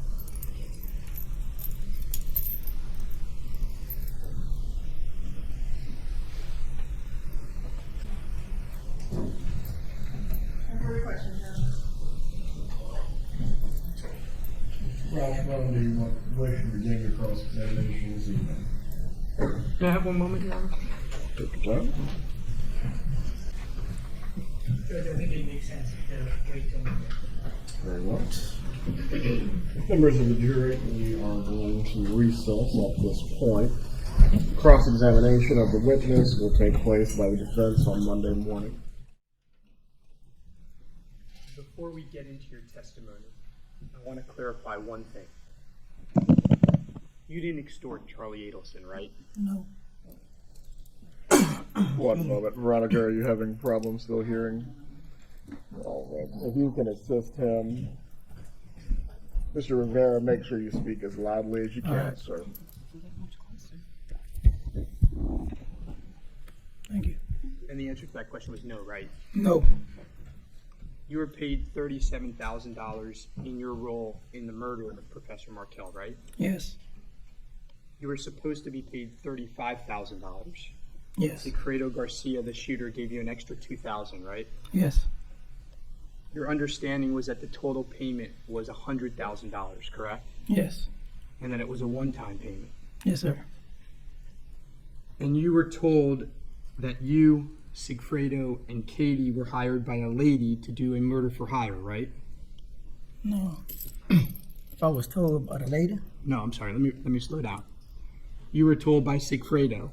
Ralph, do you wish to begin your cross-examination this evening? Can I have one moment, Your Honor? Take your time. Judge, I think it makes sense to wait till Monday. Very well. Members of the jury, we are going to recess at this point. Cross-examination of the witness will take place by the defense on Monday morning. Before we get into your testimony, I want to clarify one thing. You didn't extort Charlie Adelson, right? No. One moment. Veronica, are you having problems still hearing? Well, if you can assist him, Mr. Rivera, make sure you speak as loudly as you can, right. sir. Thank you. And the answer to that question was no, right? No. You were paid $37,000 in your role in the murder of Professor Markel, right? Yes. You were supposed to be paid $35,000. Yes. Sigfredo Garcia, the shooter, gave you an extra $2,000, right? Yes. Your understanding was that the total payment was $100,000, correct? Yes. And that it was a one-time payment. Yes, sir. And you were told that you, Sigfredo, and Katie were hired by a lady to do a murder for hire, right? No. If I was told about a lady, No, I'm sorry. Let me slow down. You were told by Sigfredo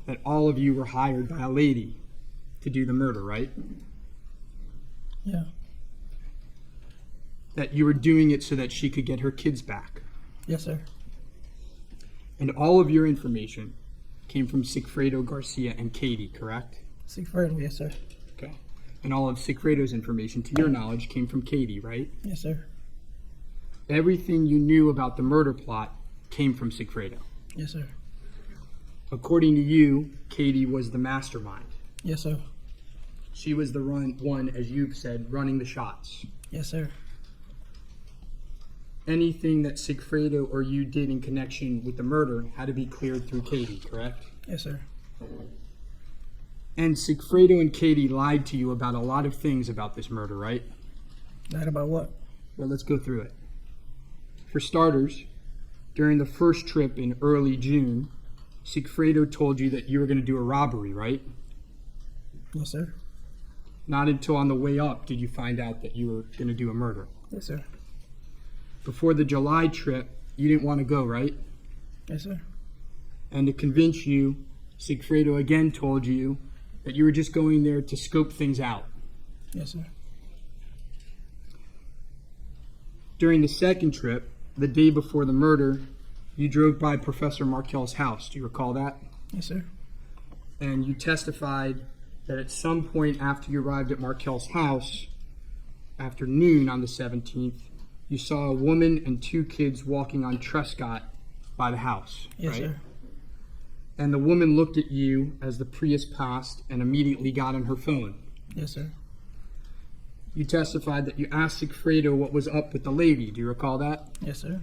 that all of you were hired by a lady to do the murder, right? yeah. That you were doing it so that she could get her kids back. Yes, sir. And all of your information came from Sigfredo Garcia and Katie, correct? Sigfredo, yes, sir. Okay. And all of Sigfredo's information, to your knowledge, came from Katie, right? Yes, sir. Everything you knew about the murder plot came from Sigfredo. Yes, sir. According to you, Katie was the mastermind. Yes, sir. She was the one, as you've said, running the shots. Yes, sir. Anything that Sigfredo or you did in connection with the murder had to be cleared through Katie, correct? Yes, sir. And Sigfredo and Katie lied to you about a lot of things about this murder, right? Lied about what? Well, let's go through it. For starters, during the first trip in early June, Sigfredo told you that you were going to do a robbery, right? Yes, sir. Not until on the way up did you find out that you were going to do a murder. Yes, sir. Before the July trip, you didn't want to go, right? Yes, sir. And to convince you, Sigfredo again told you that you were just going there to scope things out. Yes, sir. During the second trip, the day before the murder, you drove by Professor Markel's house. Do you recall that? Yes, sir. And you testified that at some point after you arrived at Markel's house, after noon on the 17th, you saw a woman and two kids walking on Trescott by the house, Yes, right? sir. And the woman looked at you as the Prius passed and immediately got on her phone. Yes, sir. You testified that you asked Sigfredo what was up with the lady. Do you recall that? Yes, sir.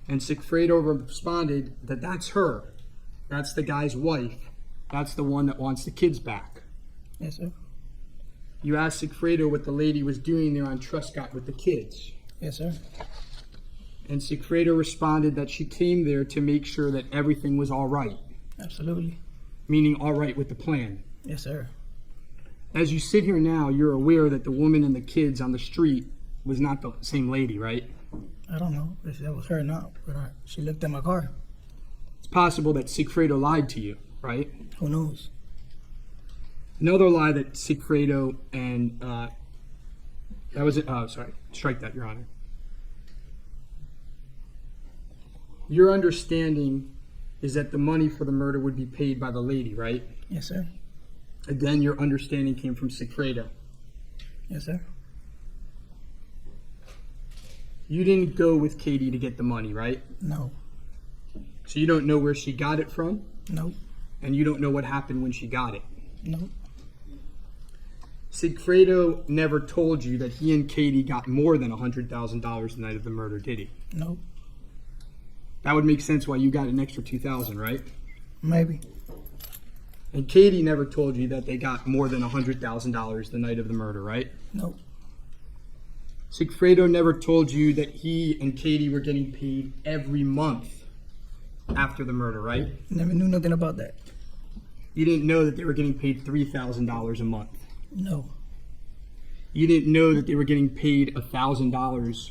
And Sigfredo responded that that's her. That's the guy's wife. That's the one that wants the kids back. Yes, sir. You asked Sigfredo what the lady was doing there on Trescott with the kids. Yes, sir. And Sigfredo responded that she came there to make sure that everything was all right, Absolutely. meaning all right with the plan. Yes, sir. As you sit here now, you're aware that the woman and the kids on the street was not the same lady, right? I don't know if that was her or not, but she looked at my car. It's possible that Sigfredo lied to you, right? Who knows? Another lie that Sigfredo and that was it. Oh, sorry. Strike that, Your Honor. Your understanding is that the money for the murder would be paid by the lady, right? Yes, sir. Again, your understanding came from Sigfredo. Yes, sir. You didn't go with Katie to get the money, right? No. So you don't know where she got it from, Nope. and you don't know what happened when she got it. Nope. Sigfredo never told you that he and Katie got more than $100,000 the night of the murder, did he? Nope. That would make sense why you got an extra $2,000, right? Maybe. And Katie never told you that they got more than $100,000 the night of the murder, right? Nope. Sigfredo never told you that he and Katie were getting paid every month after the murder, right? Never knew nothing about that. You didn't know that they were getting paid $3,000 a month. No. You didn't know that they were getting paid $1,000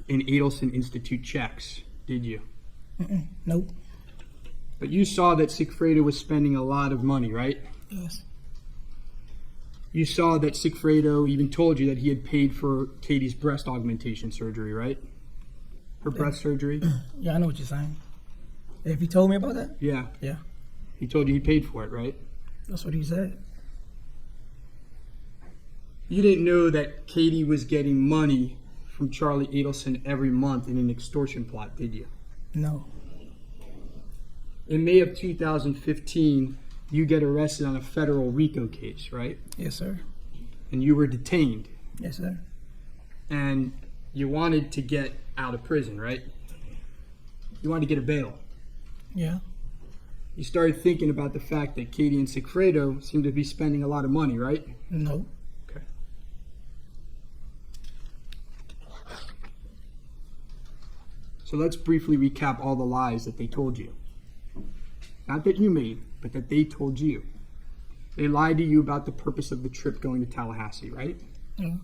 in Adelson Institute checks, did you? Nope. But you saw that Sigfredo was spending a lot of money, right? Yes. You saw that Sigfredo even told you that he had paid for Katie's breast augmentation surgery, right? Her breast surgery? Yeah, I know what you're saying. If he told me about that? Yeah. Yeah. He told you he paid for it, right? That's what he said. You didn't know that Katie was getting money from Charlie Adelson every month in an extortion plot, did you? No. In May of 2015, you get arrested on a federal RICO case, right? Yes, sir. And you were detained. Yes, sir. And you wanted to get out of prison, right? You wanted to get a bail. Yeah. You started thinking about the fact that Katie and Sigfredo seemed to be spending a lot of money, right? No. Okay. So let's briefly recap all the lies that they told you. Not that you made, but that they told you. They lied to you about the purpose of the trip going to Tallahassee, right? Yeah.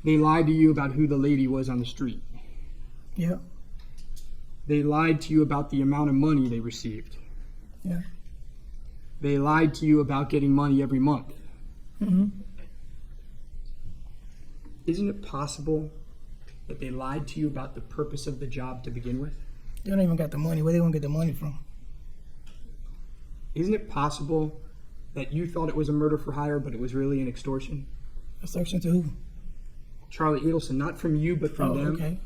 They lied to you about who the lady was on the street. Yeah. They lied to you about the amount of money they received. Yeah. They lied to you about getting money every month. Mm-hmm. Isn't it possible that they lied to you about the purpose of the job to begin with? They don't even got the money. Where they gonna get the money from? Isn't it possible that you thought it was a murder for hire, but it was really an extortion? Extortion to who? Charlie Adelson, not from you, but from Oh, them. okay.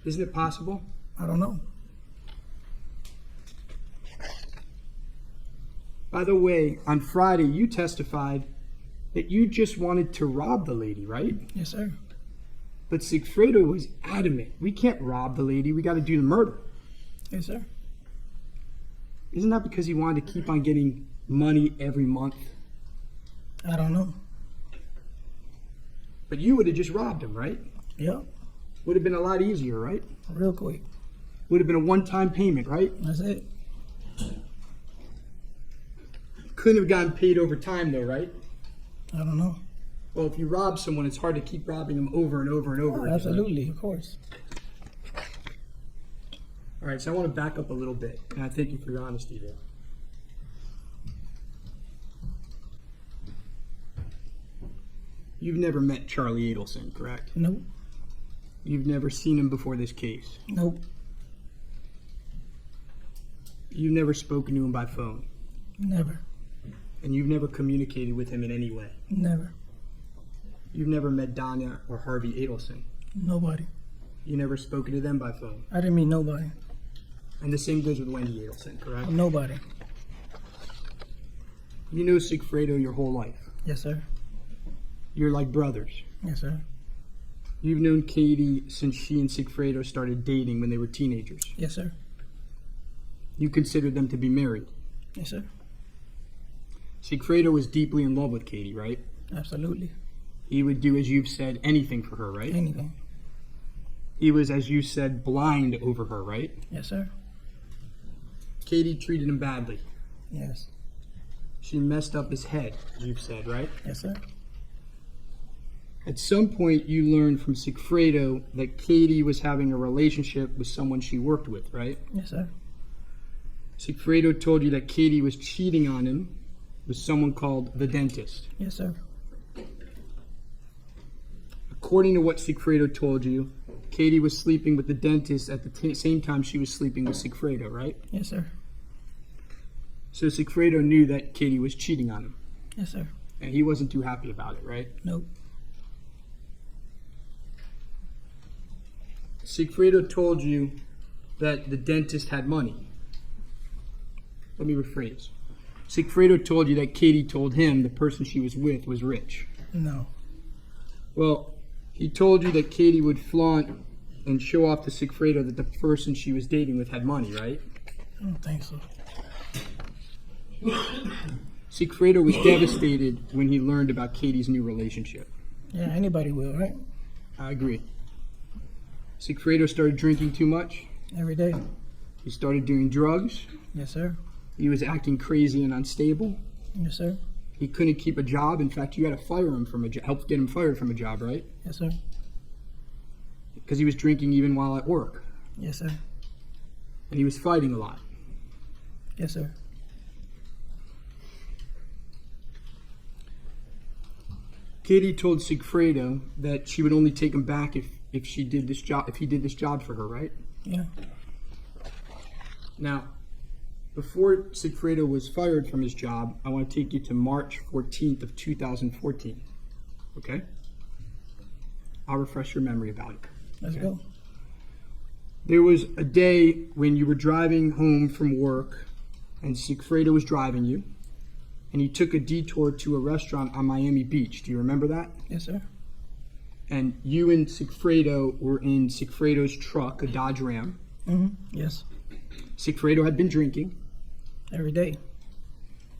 Isn't it possible? I don't know. By the way, on Friday, you testified that you just wanted to rob the lady, right? Yes, sir. But Sigfredo was adamant. We can't rob the lady. We got to do the murder. Yes, sir. Isn't that because he wanted to keep on getting money every month? I don't know. But you would have just robbed him, right? Yep. Would have been a lot easier, right? Real quick. Would have been a one-time payment, right? That's it. Couldn't have gotten paid over time, though, right? I don't know. Well, if you rob someone, it's hard to keep robbing them over and over and over again. Absolutely, of course. All right, so I want to back up a little bit, and I thank you for your honesty there. You've never met Charlie Adelson, correct? Nope. You've never seen him before this case. Nope. You've never spoken to him by phone, Never. and you've never communicated with him in any way. Never. You've never met Donna or Harvey Adelson. Nobody. You never spoken to them by phone. I didn't meet nobody. And the same goes with Wendy Adelson, correct? Nobody. You know Sigfredo your whole life. Yes, sir. You're like brothers. Yes, sir. You've known Katie since she and Sigfredo started dating when they were teenagers. Yes, sir. You considered them to be married. Yes, sir. Sigfredo was deeply in love with Katie, right? Absolutely. He would do, as you've said, anything for her, right? Anything. He was, as you said, blind over her, right? Yes, sir. Katie treated him badly. Yes. She messed up his head, as you've said, right? Yes, sir. At some point, you learned from Sigfredo that Katie was having a relationship with someone she worked with, right? Yes, sir. Sigfredo told you that Katie was cheating on him with someone called the dentist. Yes, sir. According to what Sigfredo told you, Katie was sleeping with the dentist at the same time she was sleeping with Sigfredo, right? Yes, sir. So Sigfredo knew that Katie was cheating on him, Yes, sir. and he wasn't too happy about it, right? Nope. Sigfredo told you that the dentist had money. Let me rephrase. Sigfredo told you that Katie told him the person she was with was rich. No. Well, he told you that Katie would flaunt and show off to Sigfredo that the person she was dating with had money, right? I don't think so. Sigfredo was devastated when he learned about Katie's new relationship. Yeah, anybody will, right? I agree. Sigfredo started drinking too much. Every day. He started doing drugs. Yes, sir. He was acting crazy and unstable. Yes, sir. He couldn't keep a job. In fact, you had to fire him from a job, help get him fired from a job, right? Yes, sir. Because he was drinking even while at work. Yes, sir. And he was fighting a lot. Yes, sir. Katie told Sigfredo that she would only take him back if he did this job for her, right? Yeah. Now, before Sigfredo was fired from his job, I want to take you to March 14th of 2014. okay? I'll refresh your memory about it. Let's Okay. go. There was a day when you were driving home from work and Sigfredo was driving you, and you took a detour to a restaurant on Miami Beach. Do you remember that? Yes, sir. And you and Sigfredo were in Sigfredo's truck, a Dodge Ram. Yes. Sigfredo had been drinking, Every day.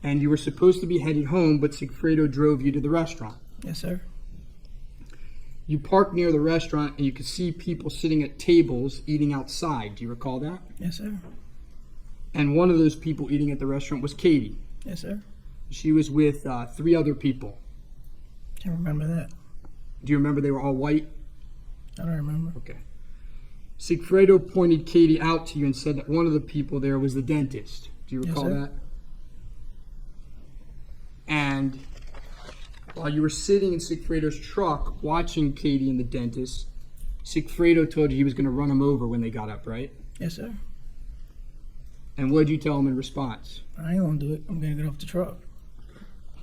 and you were supposed to be headed home, but Sigfredo drove you to the restaurant. Yes, sir. You parked near the restaurant, and you could see people sitting at tables eating outside. Do you recall that? Yes, sir. And one of those people eating at the restaurant was Katie. Yes, sir. She was with 3 other people. Can't remember that. Do you remember they were all white? I don't remember. Okay. Sigfredo pointed Katie out to you and said that one of the people there was the dentist. Do you Yes, recall sir. that? And while you were sitting in Sigfredo's truck watching Katie and the dentist, Sigfredo told you he was going to run him over when they got up, right? Yes, sir. And what did you tell him in response? I ain't gonna do it. I'm gonna get off the truck.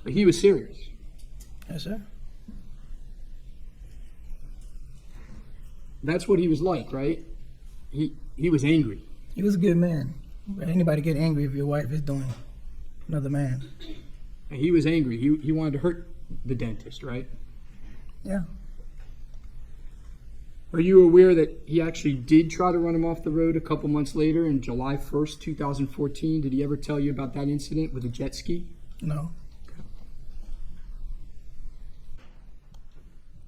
But he was serious. Yes, sir. That's what he was like, right? He was angry. He was a good man. Anybody get angry if your wife is doing another man? And he was angry. He wanted to hurt the dentist, right? Yeah. Are you aware that he actually did try to run him off the road a couple months later in July 1st, 2014? Did he ever tell you about that incident with a jet ski? No.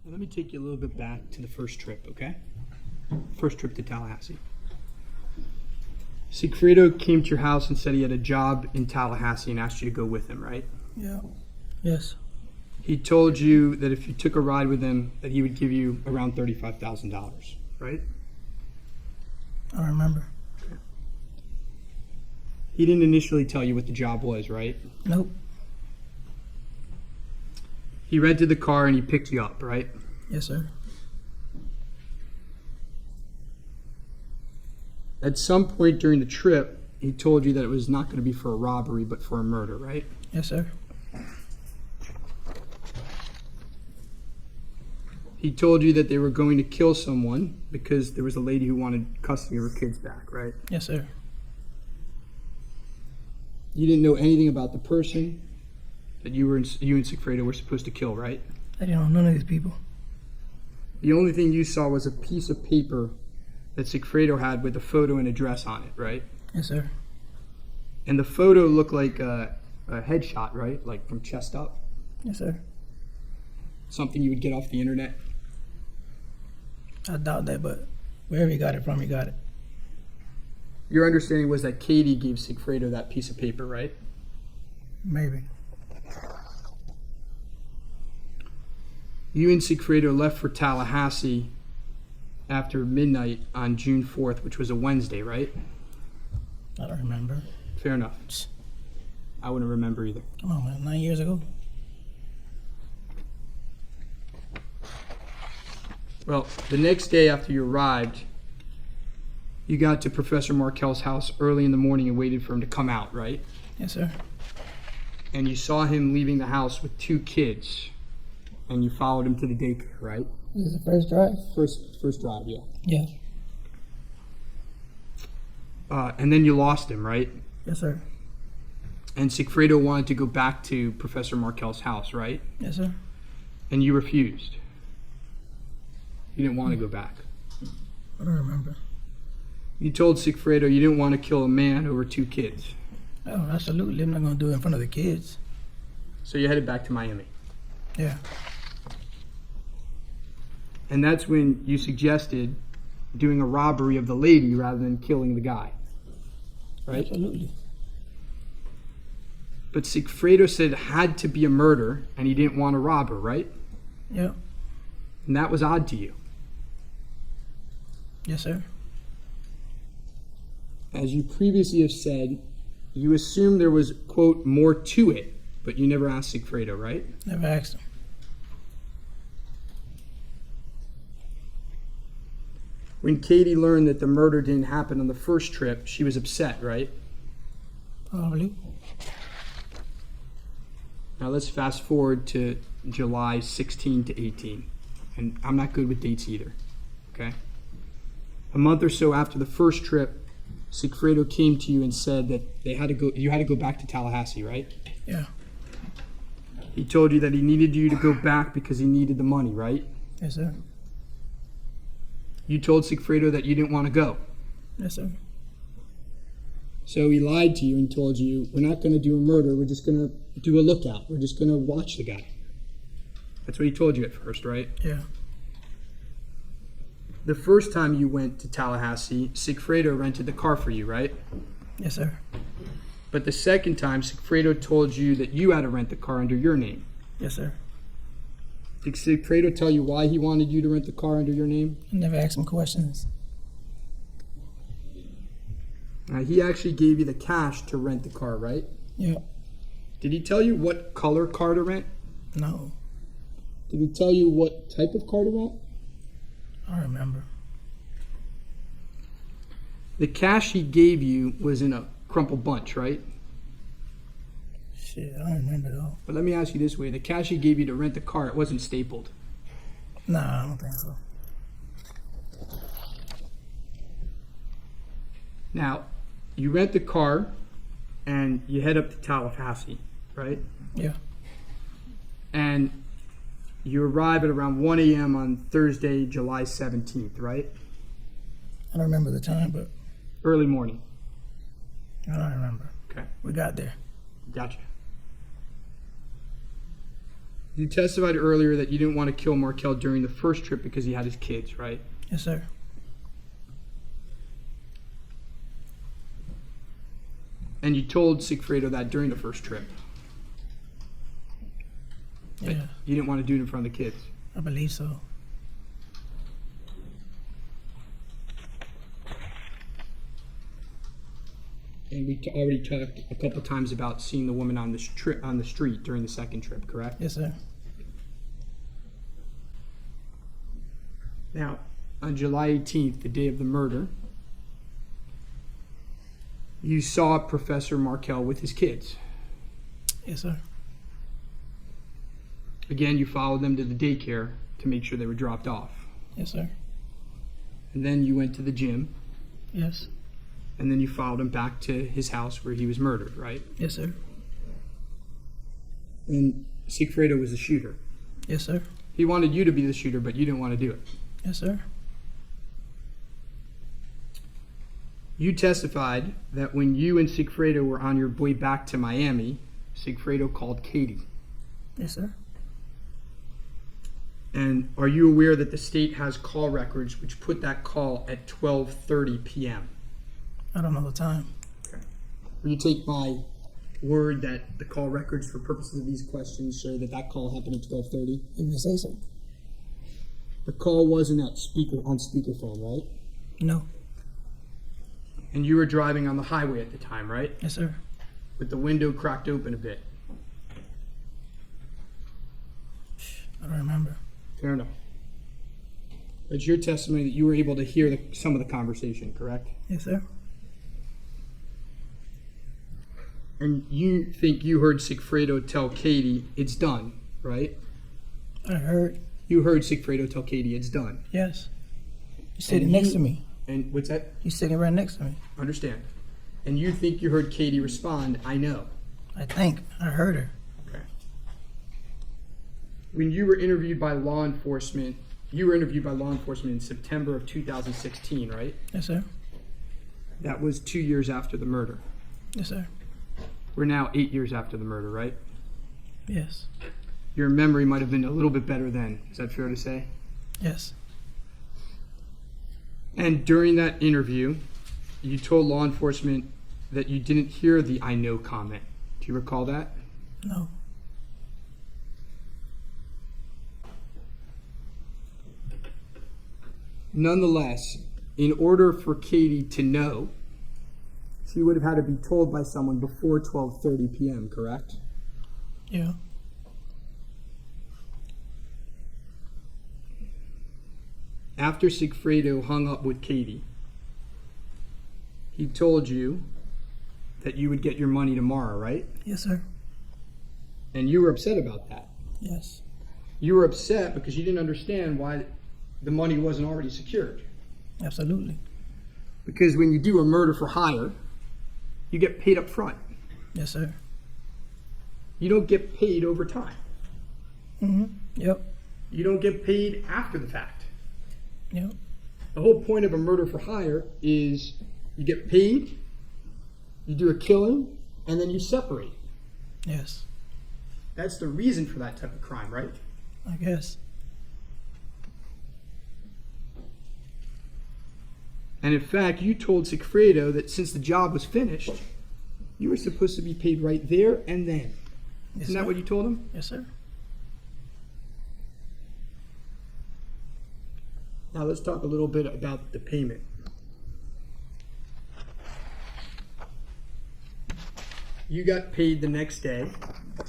Well, let me take you a little bit back to the first trip, okay? First trip to Tallahassee. Sigfredo came to your house and said he had a job in Tallahassee and asked you to go with him, right? Yeah. Yes. He told you that if you took a ride with him, that he would give you around $35,000, right? I don't remember. He didn't initially tell you what the job was, right? Nope. He rented the car and he picked you up, right? Yes, sir. At some point during the trip, he told you that it was not going to be for a robbery, but for a murder, right? Yes, sir. He told you that they were going to kill someone because there was a lady who wanted custody of her kids back, right? Yes, sir. You didn't know anything about the person that you and Sigfredo were supposed to kill, right? I didn't know none of these people. The only thing you saw was a piece of paper that Sigfredo had with a photo and address on it, right? Yes, sir. And the photo looked like a headshot, right? Like from chest up. Yes, sir. Something you would get off the internet. I doubt that, but wherever he got it from, he got it. Your understanding was that Katie gave Sigfredo that piece of paper, right? Maybe. You and Sigfredo left for Tallahassee after midnight on June 4th, which was a Wednesday, right? I don't remember. Fair enough. I wouldn't remember either. Come on, man. 9 years ago. Well, the next day after you arrived, you got to Professor Markel's house early in the morning and waited for him to come out, right? Yes, sir. And you saw him leaving the house with 2 kids, and you followed him to the daycare, right? This is the first drive? First drive, yeah. Yeah. And then you lost him, right? Yes, sir. And Sigfredo wanted to go back to Professor Markel's house, right? Yes, sir. And you refused. You didn't want to go back. I don't remember. You told Sigfredo you didn't want to kill a man over 2 kids. Oh, absolutely. I'm not going to do it in front of the kids. So you headed back to Miami. Yeah. And that's when you suggested doing a robbery of the lady rather than killing the guy. Right? Absolutely. But Sigfredo said it had to be a murder and he didn't want to rob her, right? Yeah. And that was odd to you. Yes, sir. As you previously have said, you assumed there was, quote, more to it, but you never asked Sigfredo, right? Never asked him. When Katie learned that the murder didn't happen on the first trip, she was upset, right? Probably. Now let's fast forward to July 16 to 18. And I'm not good with dates either. Okay? A month or so after the first trip, Sigfredo came to you and said that you had to go back to Tallahassee, right? Yeah. He told you that he needed you to go back because he needed the money, right? Yes, sir. You told Sigfredo that you didn't want to go. Yes, sir. So he lied to you and told you, we're not going to do a murder, we're just going to do a lookout. We're just going to watch the guy. That's what he told you at first, right? Yeah. The first time you went to Tallahassee, Sigfredo rented the car for you, right? Yes, sir. But the second time, Sigfredo told you that you had to rent the car under your name. Yes, sir. Did Sigfredo tell you why he wanted you to rent the car under your name? I never asked him questions. He actually gave you the cash to rent the car, right? Yeah. Did he tell you what color car to rent? No. Did he tell you what type of car to rent? I don't remember. The cash he gave you was in a crumpled bunch, right? Shit, I don't remember though. But let me ask you this way. The cash he gave you to rent the car, it wasn't stapled. Nah, I don't think so. Now, you rent the car and you head up to Tallahassee, right? Yeah. And you arrive at around 1 a.m. on Thursday, July 17th, right? I don't remember the time, but Early morning. I don't remember. Okay, We got there. gotcha. You testified earlier that you didn't want to kill Markel during the first trip because he had his kids, right? Yes, sir. And you told Sigfredo that during the first trip. Yeah, You didn't want to do it in front of the kids. I believe so. And we already talked a couple times about seeing the woman on the street during the second trip, correct? Yes, sir. Now, on July 18th, the day of the murder, you saw Professor Markel with his kids. Yes, sir. Again, you followed them to the daycare to make sure they were dropped off. Yes, sir. And then you went to the gym, Yes. and then you followed him back to his house where he was murdered, right? Yes, sir. And Sigfredo was the shooter. Yes, sir. He wanted you to be the shooter, but you didn't want to do it. Yes, sir. You testified that when you and Sigfredo were on your way back to Miami, Sigfredo called Katie. Yes, sir. And are you aware that the state has call records which put that call at 12:30 p.m.? I don't know the time. Will you take my word that the call records for purposes of these questions show that that call happened at 12:30? If you say so. The call wasn't on speakerphone, right? No. And you were driving on the highway at the time, right? Yes, sir. With the window cracked open a bit. I don't remember. Fair enough. It's your testimony that you were able to hear some of the conversation, correct? Yes, sir. And you think you heard Sigfredo tell Katie, it's done, right? I heard. You heard Sigfredo tell Katie, it's done. Yes. You're sitting And next you- to me. And what's that? You're sitting right next to me. Understand. And you think you heard Katie respond, I know. I think. I heard her. Okay. When you were interviewed by law enforcement, in September of 2016, right? Yes, sir. That was 2 years after the murder. Yes, sir. We're now 8 years after the murder, right? Yes. Your memory might have been a little bit better then. Is that fair to say? Yes. And during that interview, you told law enforcement that you didn't hear the I know comment. Do you recall that? No. Nonetheless, in order for Katie to know, she would have had to be told by someone before 12:30 p.m., correct? Yeah. After Sigfredo hung up with Katie, he told you that you would get your money tomorrow, right? Yes, sir. And you were upset about that. Yes. You were upset because you didn't understand why the money wasn't already secured. Absolutely. Because when you do a murder for hire, you get paid up front. Yes, sir. You don't get paid over time. Yep. You don't get paid after the fact. Yep. The whole point of a murder for hire is you get paid, you do a killing, and then you separate. Yes. That's the reason for that type of crime, right? I guess. And in fact, you told Sigfredo that since the job was finished, you were supposed to be paid right there and then. Yes, Isn't that sir. what you told him? Yes, sir. Now let's talk a little bit about the payment. You got paid the next day,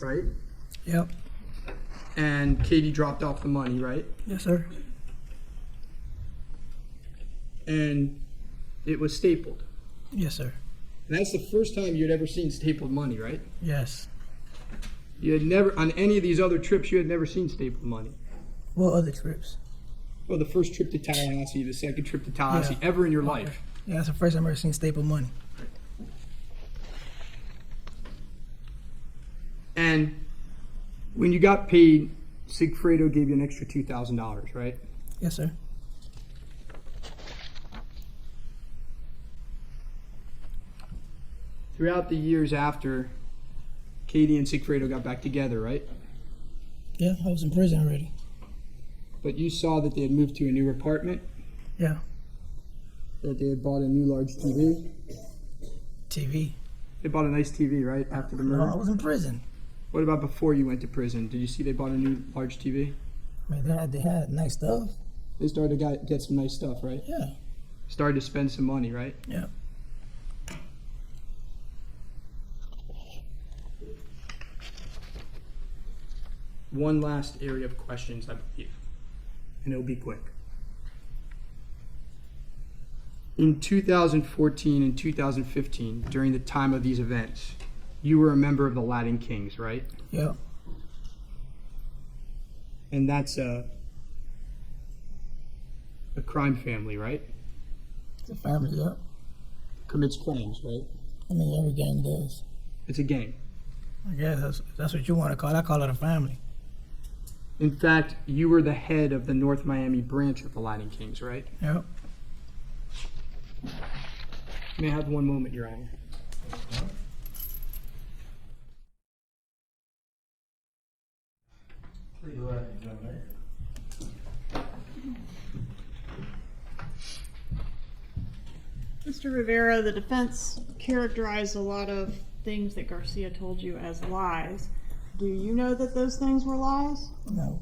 right? Yep. And Katie dropped off the money, right? Yes, sir. And it was stapled. Yes, sir. And that's the first time you had ever seen stapled money, right? Yes. You had never, on any of these other trips, you had never seen stapled money. What other trips? Well, the first trip to Tallahassee, the second trip to Tallahassee, Yeah. ever in your life. Yeah, that's the first time I've ever seen staple money. And when you got paid, Sigfredo gave you an extra $2,000, right? Yes, sir. Throughout the years after, Katie and Sigfredo got back together, right? Yeah, I was in prison already. But you saw that they had moved to a new apartment, Yeah. that they had bought a new large TV. TV. They bought a nice TV, right, after the murder? No, I was in prison. What about before you went to prison? Did you see they bought a new large TV? I mean, they had nice stuff. They started to get some nice stuff, right? Yeah. Started to spend some money, right? Yeah. One last area of questions, I believe, and it'll be quick. In 2014 and 2015, during the time of these events, you were a member of the Latin Kings, right? Yeah. And that's a crime family, right? It's a family, yeah. Commits crimes, right? I mean, every gang does. It's a gang. I guess that's what you want to call it. I call it a family. In fact, you were the head of the North Miami branch of the Latin Kings, right? Yeah. May I have one moment, Your Honor? Please go ahead, gentlemen. Mr. Rivera, the defense characterized a lot of things that Garcia told you as lies. Do you know that those things were lies? No.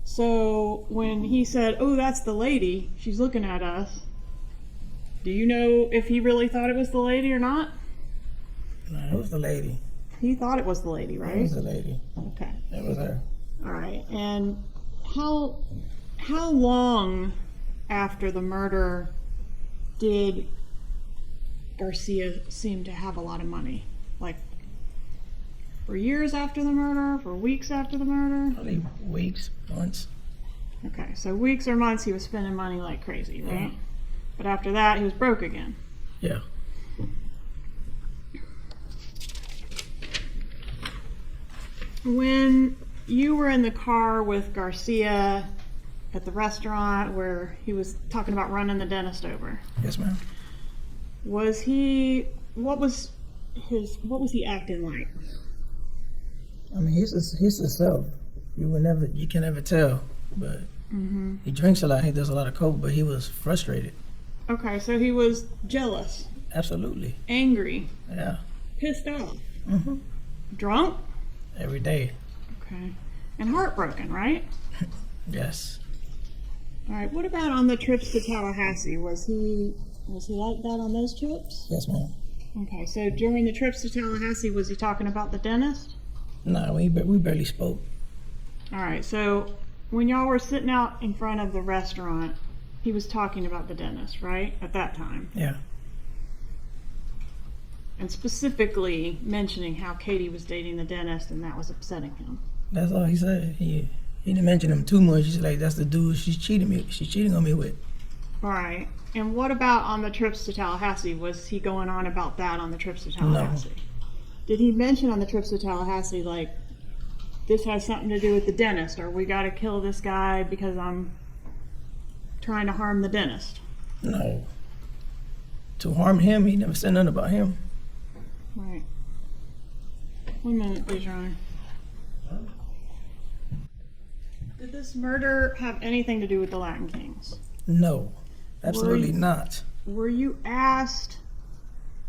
So when he said, "Oh, that's the lady, she's looking at us," do you know if he really thought it was the lady or not? No, it was the lady. He thought it was the lady, It right? was the lady. Okay. It was her. All right. And how long after the murder did Garcia seem to have a lot of money? Like for years after the murder? For weeks after the murder? Probably weeks, months. Okay, so weeks or months he was spending money like crazy, right? Yeah. But after that he was broke again. Yeah. When you were in the car with Garcia at the restaurant where he was talking about running the dentist over, Yes, ma'am. was he, what was he acting like? I mean, he's himself. You can never tell. But he drinks a lot. He does a lot of coke. But he was frustrated. Okay, so he was jealous, Absolutely. angry, Yeah. pissed off, hmm drunk, Every day. okay, and heartbroken, right? Yes. All right, what about on the trips to Tallahassee? Was he like that on those trips? Yes, ma'am. Okay, so during the trips to Tallahassee, was he talking about the dentist? No, we barely spoke. All right, so when y'all were sitting out in front of the restaurant, he was talking about the dentist, right? At that time. Yeah. And specifically mentioning how Katie was dating the dentist and that was upsetting him. That's all he said. He didn't mention him too much. He's like, that's the dude she's cheating on me with. All right. And what about on the trips to Tallahassee? Was he going on about that on the trips to Tallahassee? Did he mention on the trips to Tallahassee, like, this has something to do with the dentist, or we got to kill this guy because I'm trying to harm the dentist? No. To harm him, he never said nothing about him. Right. 1 minute, please, Your Honor. Did this murder have anything to do with the Latin Kings? No, absolutely not. Were you asked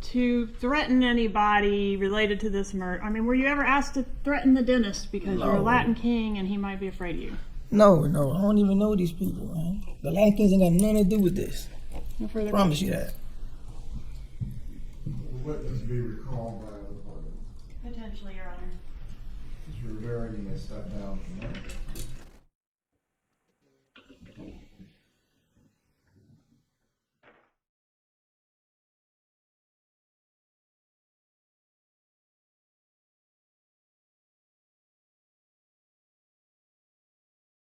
to threaten anybody related to this murder? I mean, were you ever asked to threaten the dentist because you're a No. Latin King and he might be afraid of you? No, I don't even know these people, man. The Latin Kings ain't got nothing to do with this. No further Promise you that. The witness be recalled by the party. Potentially, Your Honor. Mr. Rivera, you may step down from that.